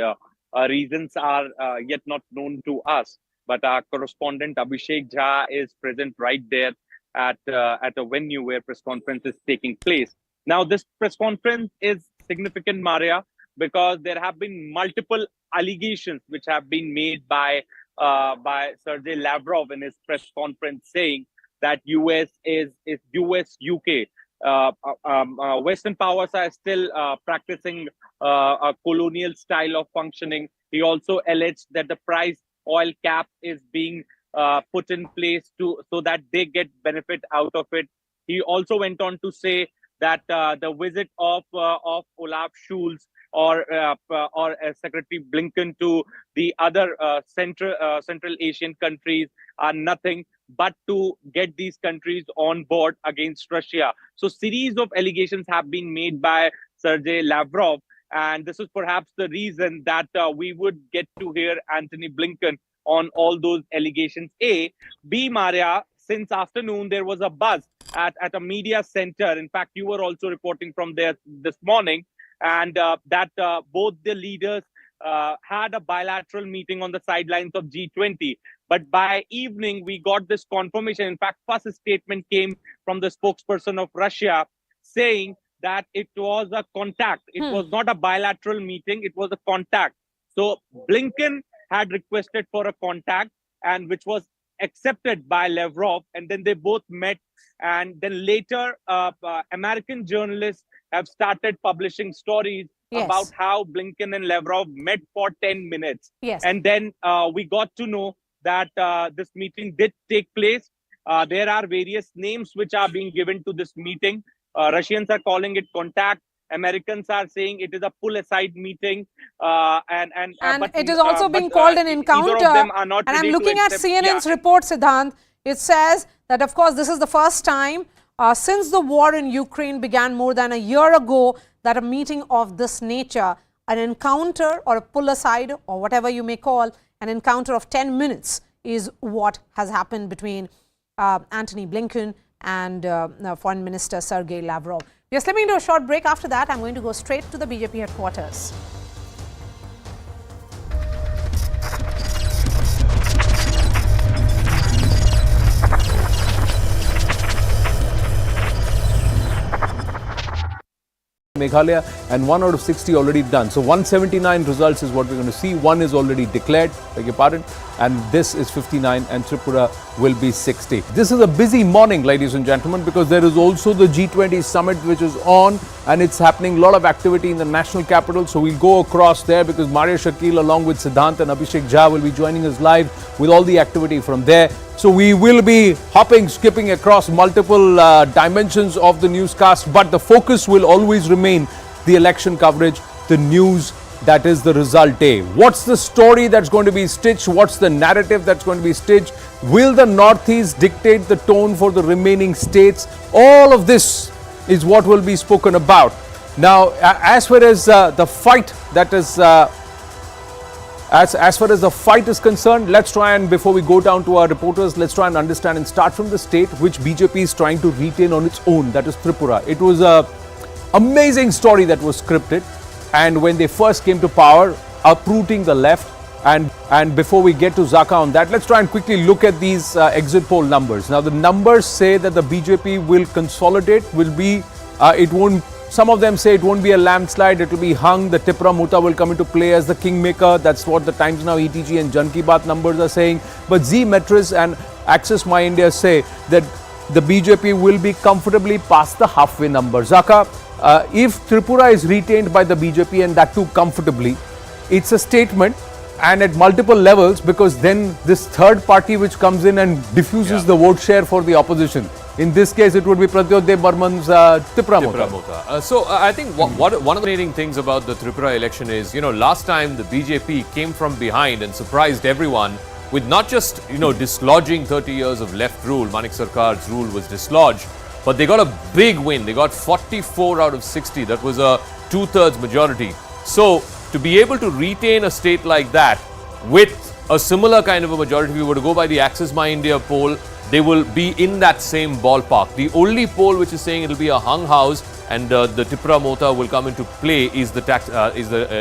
Reasons are yet not known to us. But our correspondent Abhishek Jha is present right there at a venue where press conference is taking place. Now, this press conference is significant, Maria, because there have been multiple allegations which have been made by Sergei Lavrov in his press conference, saying that US is US-UK. Western powers are still practicing a colonial style of functioning. He also alleged that the price oil cap is being put in place so that they get benefit out of it. He also went on to say that the visit of Olaf Scholz or Secretary Blinken to the other Central Asian countries are nothing but to get these countries on board against Russia. So series of allegations have been made by Sergei Lavrov, and this is perhaps the reason that we would get to hear Antony Blinken on all those allegations. A. B, Maria, since afternoon there was a buzz at a media center. In fact, you were also reporting from there this morning, and that both the leaders had a bilateral meeting on the sidelines of G20. But by evening, we got this confirmation. In fact, first statement came from the spokesperson of Russia saying that it was a contact. It was not a bilateral meeting. It was a contact. So Blinken had requested for a contact, and which was accepted by Lavrov. And then they both met. And then later, American journalists have started publishing stories about how Blinken and Lavrov met for 10 minutes. And then we got to know that this meeting did take place. There are various names which are being given to this meeting. Russians are calling it contact. Americans are saying it is a pull-aside meeting. And it is also being called an encounter. And I'm looking at CNN's report, Siddhant. It says that, of course, this is the first time since the war in Ukraine began more than a year ago that a meeting of this nature, an encounter or a pull-aside or whatever you may call, an encounter of 10 minutes is what has happened between Antony Blinken and Foreign Minister Sergei Lavrov. We are slipping into a short break. After that, I'm going to go straight to the BJP headquarters. Meghalaya, and 1 out of 60 already done. So 179 results is what we're going to see. 1 is already declared, beg your pardon, and this is 59, and Tripura will be 60. This is a busy morning, ladies and gentlemen, because there is also the G20 summit which is on, and it's happening. A lot of activity in the national capital. So we'll go across there because Maria Shakil along with Siddhant and Abhishek Jha will be joining us live with all the activity from there. So we will be hopping, skipping across multiple dimensions of the newscast, but the focus will always remain the election coverage, the news that is the result day. What's the story that's going to be stitched? What's the narrative that's going to be stitched? Will the Northeast dictate the tone for the remaining states? All of this is what will be spoken about. Now, as far as the fight that is As far as the fight is concerned, let's try and, before we go down to our reporters, let's try and understand and start from the state which BJP is trying to retain on its own, that is Tripura. It was a amazing story that was scripted, and when they first came to power, uprooting the left. And before we get to Zaka on that, let's try and quickly look at these exit poll numbers. Now, the numbers say that the BJP will consolidate, some of them say it won't be a landslide, it will be hung. The Tipra Motha will come into play as the kingmaker. That's what the Times Now, ETG and Jan Ki Baat numbers are saying. But Zee Metrics and Access My India say that the BJP will be comfortably past the halfway number. Zaka, if Tripura is retained by the BJP, and that too comfortably, it's a statement, and at multiple levels, because then this third party which comes in and diffuses the vote share for the opposition. In this case, it would be Pratyodey Burman's Tipra Motha. So I think one of the fascinating things about the Tripura election is, last time the BJP came from behind and surprised everyone with not just, dislodging 30 years of left rule. Manik Sarkar's rule was dislodged, but they got a big win. They got 44 out of 60. That was a 2/3 majority. So to be able to retain a state like that with a similar kind of a majority, if you were to go by the Access My India poll, they will be in that same ballpark. The only poll which is saying it will be a hung house and the Tipra Motha will come into play is the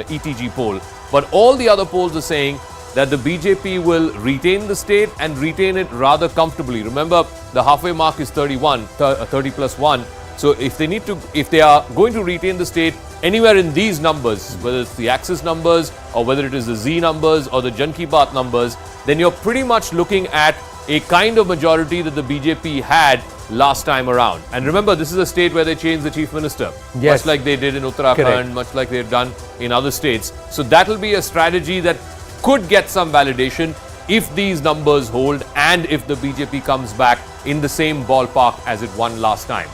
ETG poll. But all the other polls are saying that the BJP will retain the state and retain it rather comfortably. Remember, the halfway mark is 30 plus 1. So if they are going to retain the state anywhere in these numbers, whether it's the Access numbers or whether it is the Z numbers or the Jan Ki Baat numbers, then you're pretty much looking at a kind of majority that the BJP had last time around. And remember, this is a state where they changed the chief minister, much like they did in Uttarakhand, much like they've done in other states. So that will be a strategy that could get some validation if these numbers hold and if the BJP comes back in the same ballpark as it won last time.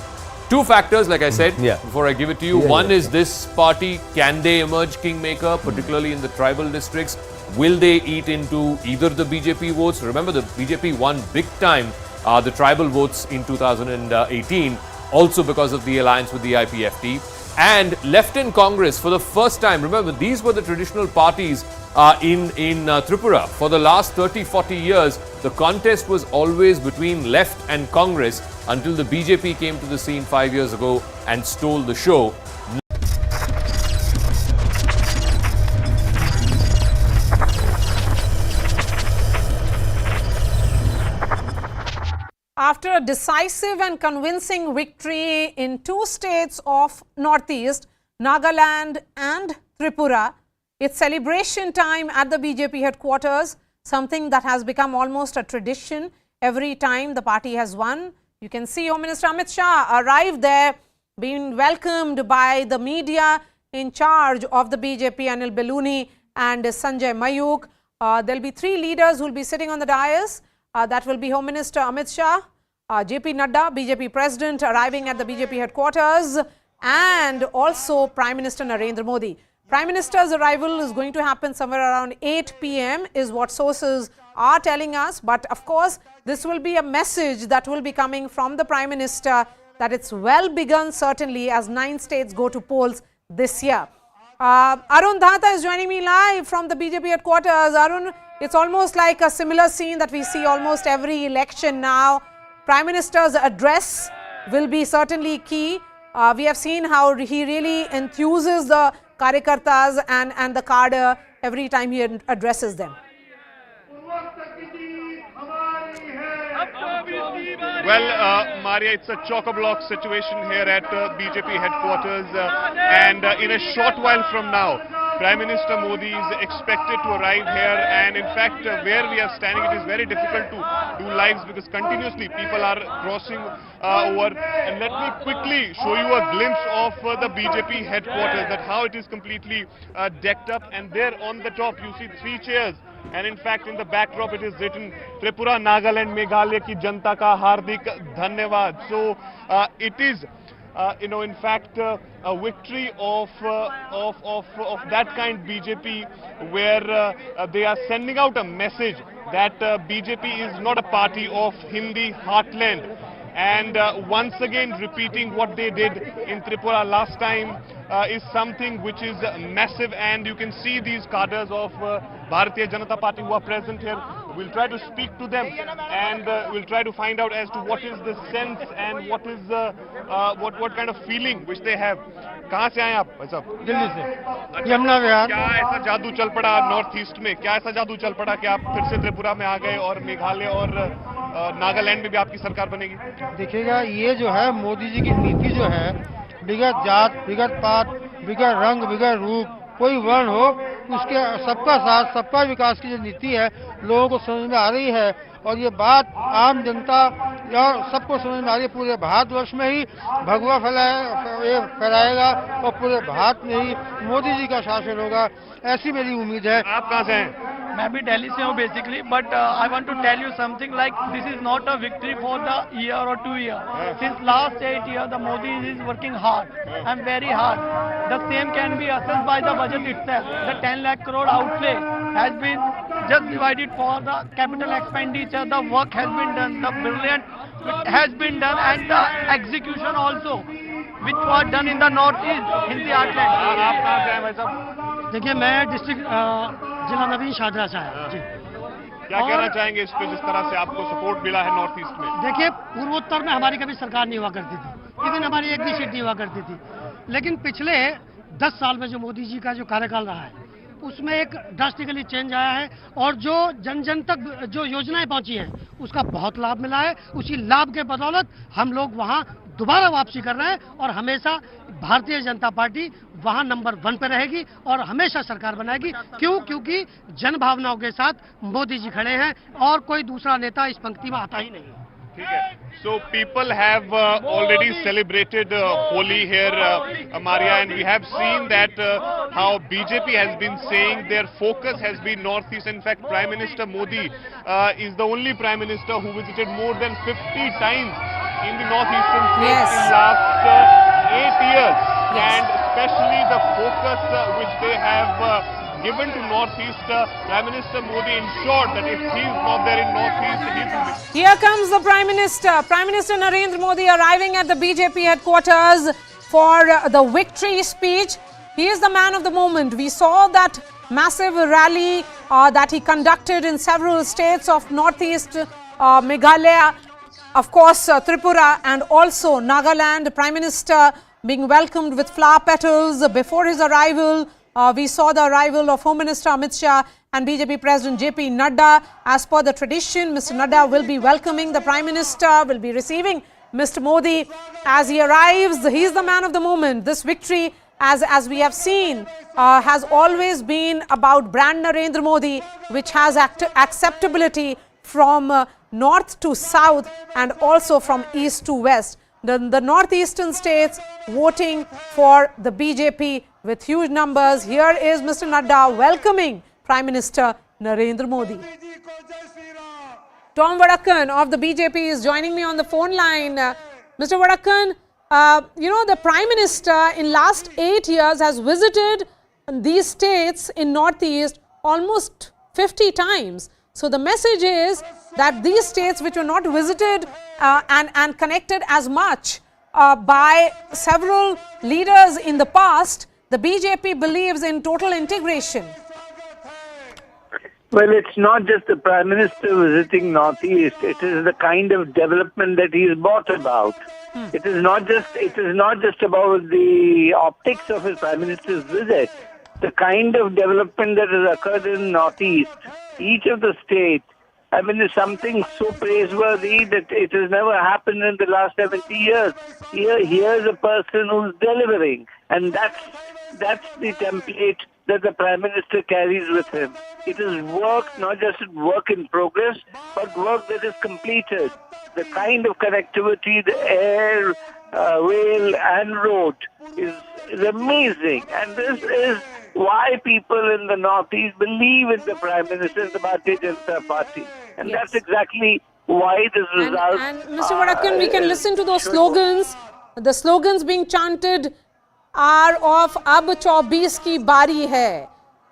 Two factors, like I said, before I give it to you. One is this party, can they emerge kingmaker, particularly in the tribal districts? Will they eat into either the BJP votes? Remember, the BJP won big time the tribal votes in 2018, also because of the alliance with the IPFT. And left in Congress for the first time, remember, these were the traditional parties in Tripura. For the last 30-40 years, the contest was always between left and Congress until the BJP came to the scene 5 years ago and stole the show. After a decisive and convincing victory in two states of Northeast, Nagaland and Tripura, it's celebration time at the BJP headquarters, something that has become almost a tradition every time the party has won. You can see Home Minister Amit Shah arrived there, being welcomed by the media in charge of the BJP, Anil Beluni and Sanjay Mayuk. There will be three leaders who will be sitting on the dais. That will be Home Minister Amit Shah, JP Nadda, BJP President, arriving at the BJP headquarters, and also Prime Minister Narendra Modi. Prime Minister's arrival is going to happen somewhere around 8 p.m. is what sources are telling us. But of course, this will be a message that will be coming from the Prime Minister that it's well begun, certainly, as 9 states go to polls this year. Arun Dhata is joining me live from the BJP headquarters. Arun, it's almost like a similar scene that we see almost every election now. Prime Minister's address will be certainly key. We have seen how he really enthuses the Karyakartas and the cadre every time he addresses them. Well, Maria, it's a chock-a-block situation here at BJP headquarters, and in a short while from now, Prime Minister Modi is expected to arrive here, and in fact, where we are standing, it is very difficult to do lives because continuously people are crossing over. And let me quickly show you a glimpse of the BJP headquarters, that how it is completely decked up, and there on the top you see 3 chairs. And in fact, in the backdrop, it is written Tripura, Nagaland, Meghalaya ki janta ka hardik dhanyavad. So it is, in fact, a victory of that kind BJP, where they are sending out a message that BJP is not a party of Hindi heartland. and once again repeating what they did in Tripura last time is something which is massive, and you can see these cadres of Bharatiya Janata Party who are present here. We'll try to speak to them, and we'll try to find out as to what is the sense and what is what kind of feeling which they have. कहाँ से आए आप भाई साहब? दिल्ली से। यमुना विहार। क्या ऐसा जादू चल पड़ा नॉर्थ ईस्ट में? क्या ऐसा जादू चल पड़ा कि आप फिर से त्रिपुरा में आ गए और मेघालय और नागालैंड में भी आपकी सरकार बनेगी? देखिएगा, ये जो है मोदी जी की नीति जो है, बिगड़ जात, बिगड़ पात, बिगड़ रंग, बिगड़ रूप, कोई वर्ण हो, उसके सबका साथ, सबका विकास की जो नीति है, लोगों को समझ में आ रही है। और ये बात आम जनता और सबको समझ में आ रही है। पूरे भारतवर्ष में ही भगवा फहराएगा और पूरे भारत में ही मोदी जी का शासन होगा, ऐसी मेरी उम्मीद है। आप कहाँ से हैं? मैं भी दिल्ली से हूँ basically, but I want to tell you something like this is not a victory for the year और 2 years. Since last 8 years, the Modi is working hard and very hard. The same can be assessed by the budget itself. The 10 lakh crore outlay has been just divided for the capital expenditure. The work has been done, the brilliant has been done, and the execution also, which was done in the northeast, in the heartland. आप कहाँ से हैं भाई साहब? देखिए, मैं district जिला नवीन शाहजहाँ से आया जी। क्या कहना चाहेंगे इस पे, जिस तरह से आपको सपोर्ट मिला है नॉर्थ ईस्ट में? देखिए, पूर्वोत्तर में हमारी कभी सरकार नहीं हुआ करती थी, इवन हमारी एक भी सीट नहीं हुआ करती थी, लेकिन पिछले 10 साल में जो मोदी जी का जो कार्यकाल रहा है, उसमें एक ड्रास्टिकली चेंज आया है और जो जन जन तक जो योजनाएं पहुंची हैं, उसका बहुत लाभ मिला है। उसी लाभ के बदौलत हम लोग वहां दोबारा वापसी कर रहे हैं और हमेशा भारतीय जनता पार्टी वहां नंबर 1 पे रहेगी और हमेशा सरकार बनाएगी। क्यों? क्योंकि जन भावनाओं के साथ मोदी जी खड़े हैं और कोई दूसरा नेता इस पंक्ति में आता ही नहीं। ठीक है। So people have already celebrated Holi here, Maria, and we have seen that how BJP has been saying their focus has been Northeast. In fact, Prime Minister Modi is the only Prime Minister who visited more than 50 times in the northeastern states in last 8 years, and especially the focus which they have given to Northeast. Prime Minister Modi ensured that if he is not there in Northeast, he is. Here comes the Prime Minister. Prime Minister Narendra Modi arriving at the BJP headquarters for the victory speech. He is the man of the moment. We saw that massive rally that he conducted in several states of Northeast, Meghalaya, of course Tripura and also Nagaland. Prime Minister being welcomed with flower petals before his arrival. We saw the arrival of Home Minister Amit Shah and BJP President JP Nadda. As per the tradition, Mr. Nadda will be welcoming the Prime Minister, will be receiving Mr. Modi as he arrives. He is the man of the moment. This victory, as we have seen, has always been about brand Narendra Modi, which has acceptability from north to south and also from east to west. The northeastern states voting for the BJP with huge numbers. Here is Mr. Nadda welcoming Prime Minister Narendra Modi. Tom Vadakan of the BJP is joining me on the phone line. Mr. Vadakan, you know, the Prime Minister in last 8 years has visited these states in Northeast almost 50 times. So the message is that these states which were not visited and connected as much by several leaders in the past, the BJP believes in total integration. Well, it's not just the Prime Minister visiting Northeast. It is the kind of development that he's brought about. It is not just about the optics of his Prime Minister's visit. The kind of development that has occurred in Northeast, each of the states, I mean, is something so praiseworthy that it has never happened in the last 70 years. Here's a person who's delivering, and that's the template that the Prime Minister carries with him. It is work, not just work in progress, but work that is completed. The kind of connectivity, the air, rail and road is amazing. And this is why people in the Northeast believe in the Prime Minister and the Bharatiya Janata Party. And that's exactly why this result... And Mr. Vadakan, we can listen to those slogans. The slogans being chanted are of Ab 24 ki bari hai.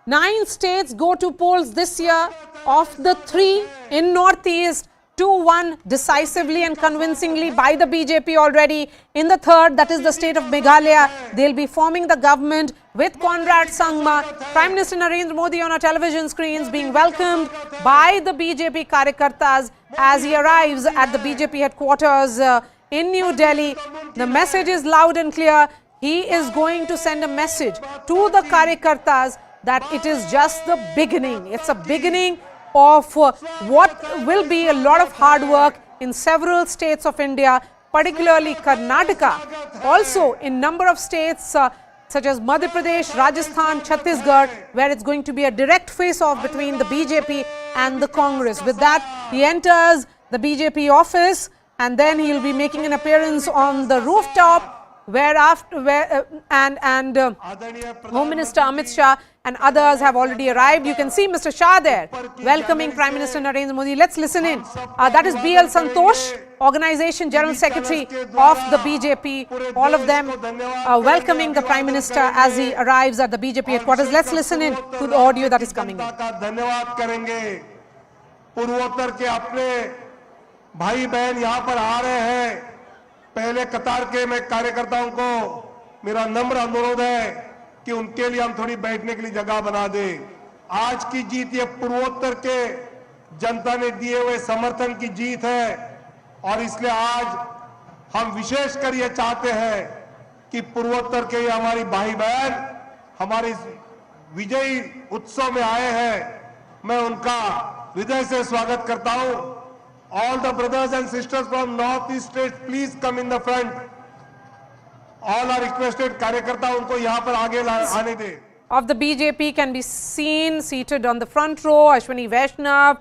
9 states go to polls this year. Of the 3 in Northeast, 2 2-1 decisively and convincingly by the BJP already. In the third, that is the state of Meghalaya, they'll be forming the government with Conrad Sangma. Prime Minister Narendra Modi on our television screens being welcomed by the BJP Karyakartas as he arrives at the BJP headquarters in New Delhi. The message is loud and clear. He is going to send a message to the Karyakartas that it is just the beginning. It's a beginning of what will be a lot of hard work in several states of India, particularly Karnataka. Also in number of states such as Madhya Pradesh, Rajasthan, Chhattisgarh, where it's going to be a direct face-off between the BJP and the Congress. With that, he enters the BJP office and then he'll be making an appearance on the rooftop, Home Minister Amit Shah and others have already arrived. You can see Mr. Shah there welcoming Prime Minister Narendra Modi. Let's listen in. That is B.L. Santosh, Organization General Secretary of the BJP. All of them welcoming the Prime Minister as he arrives at the BJP headquarters. Let's listen in to the audio that is coming in. पूर्वोत्तर के अपने भाई बहन यहाँ पर आ रहे हैं। पहले कतार के मैं कार्यकर्ताओं को मेरा नम्र अनुरोध है कि उनके लिए हम थोड़ी बैठने के लिए जगह बना दें। आज की जीत ये पूर्वोत्तर के जनता ने दिए हुए समर्थन की जीत है और इसलिए आज हम विशेषकर ये चाहते हैं कि पूर्वोत्तर के हमारी भाई बहन हमारी विजयी उत्सव में आए हैं। मैं उनका हृदय से स्वागत करता हूं। All the brothers and sisters from northeast states, please come in the front. All are requested. कार्यकर्ता उनको यहाँ पर आगे आने दे. Of the BJP can be seen seated on the front row. Ashwini Vaishnav,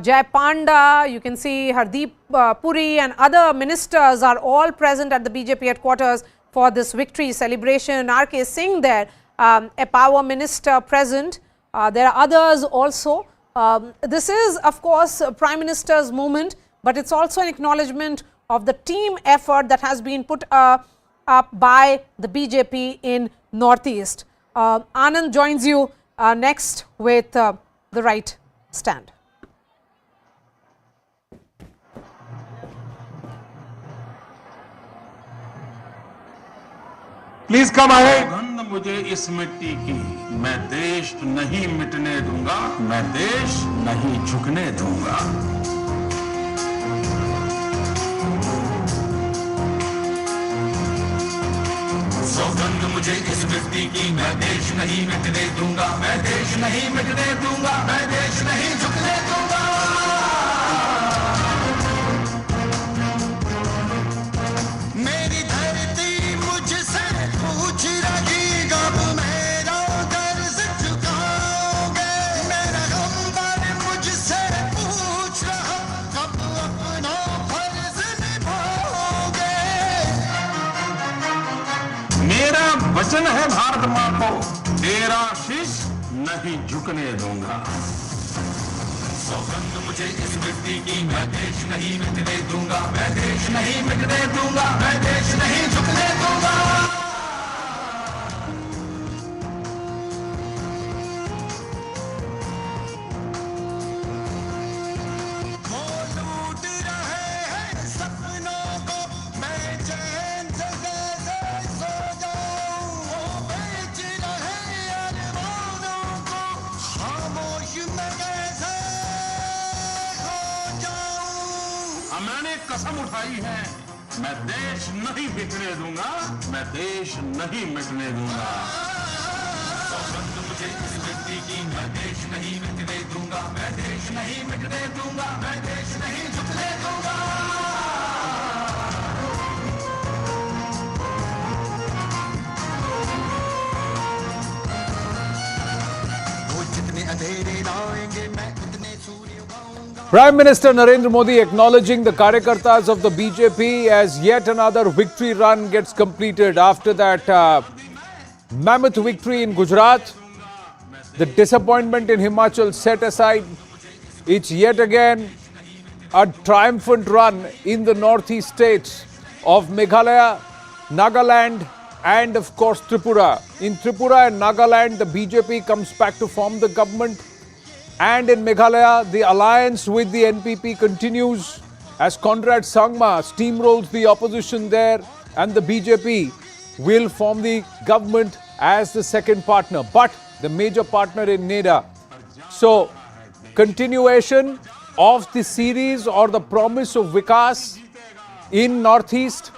Jai Panda. You can see Hardeep Puri and other ministers are all present at the BJP headquarters for this victory celebration. R.K. Singh there, a power minister present. There are others also. This is, of course, Prime Minister's moment, but it's also an acknowledgement of the team effort that has been put up by the BJP in Northeast. Anand joins you next with the right stand. Please come ahead. गंध मुझे इस मिट्टी की, मैं देश नहीं मिटने दूंगा, मैं देश नहीं झुकने दूंगा। सौगंध मुझे इस मिट्टी की, मैं देश नहीं मिटने दूंगा, मैं देश नहीं मिटने दूंगा, मैं देश नहीं झुकने दूंगा। मेरी धरती मुझसे पूछ रही कब मेरा कर्ज चुकाओगे, मेरा गमगन मुझसे पूछ रहा कब अपना फर्ज निभाओगे। मेरा वचन है भारत माँ को, तेरा शीश नहीं झुकने दूंगा। सौगंध मुझे इस मिट्टी की, मैं देश नहीं मिटने दूंगा, मैं देश नहीं मिटने दूंगा, मैं देश नहीं झुकने दूंगा। वो लूट रहे हैं सपनों को, मैं चैन से कैसे सो जाऊं। वो बेच रहे अरमानों को, खामोश मैं कैसे मैंने कसम उठाई है, मैं देश नहीं बिखरे दूंगा, मैं देश नहीं मिटने दूंगा। सौगंध मुझे इस मिट्टी की, मैं देश नहीं मिटने दूंगा, मैं देश नहीं मिटने दूंगा, मैं देश नहीं झुकने दूंगा। वो जितने अंधेरे लाएंगे मैं उतने सूर्य उगाऊंगा। Prime Minister Narendra Modi acknowledging the Karyakartas of the BJP as yet another victory run gets completed after that mammoth victory in Gujarat. The disappointment in Himachal set aside. It's yet again a triumphant run in the northeast states of Meghalaya, Nagaland and of course Tripura. In Tripura and Nagaland, the BJP comes back to form the government And in Meghalaya, the alliance with the NPP continues as Conrad Sangma steamrolls the opposition there, and the BJP will form the government as the second partner, but the major partner in NEDA. So, continuation of the series or the promise of Vikas in Northeast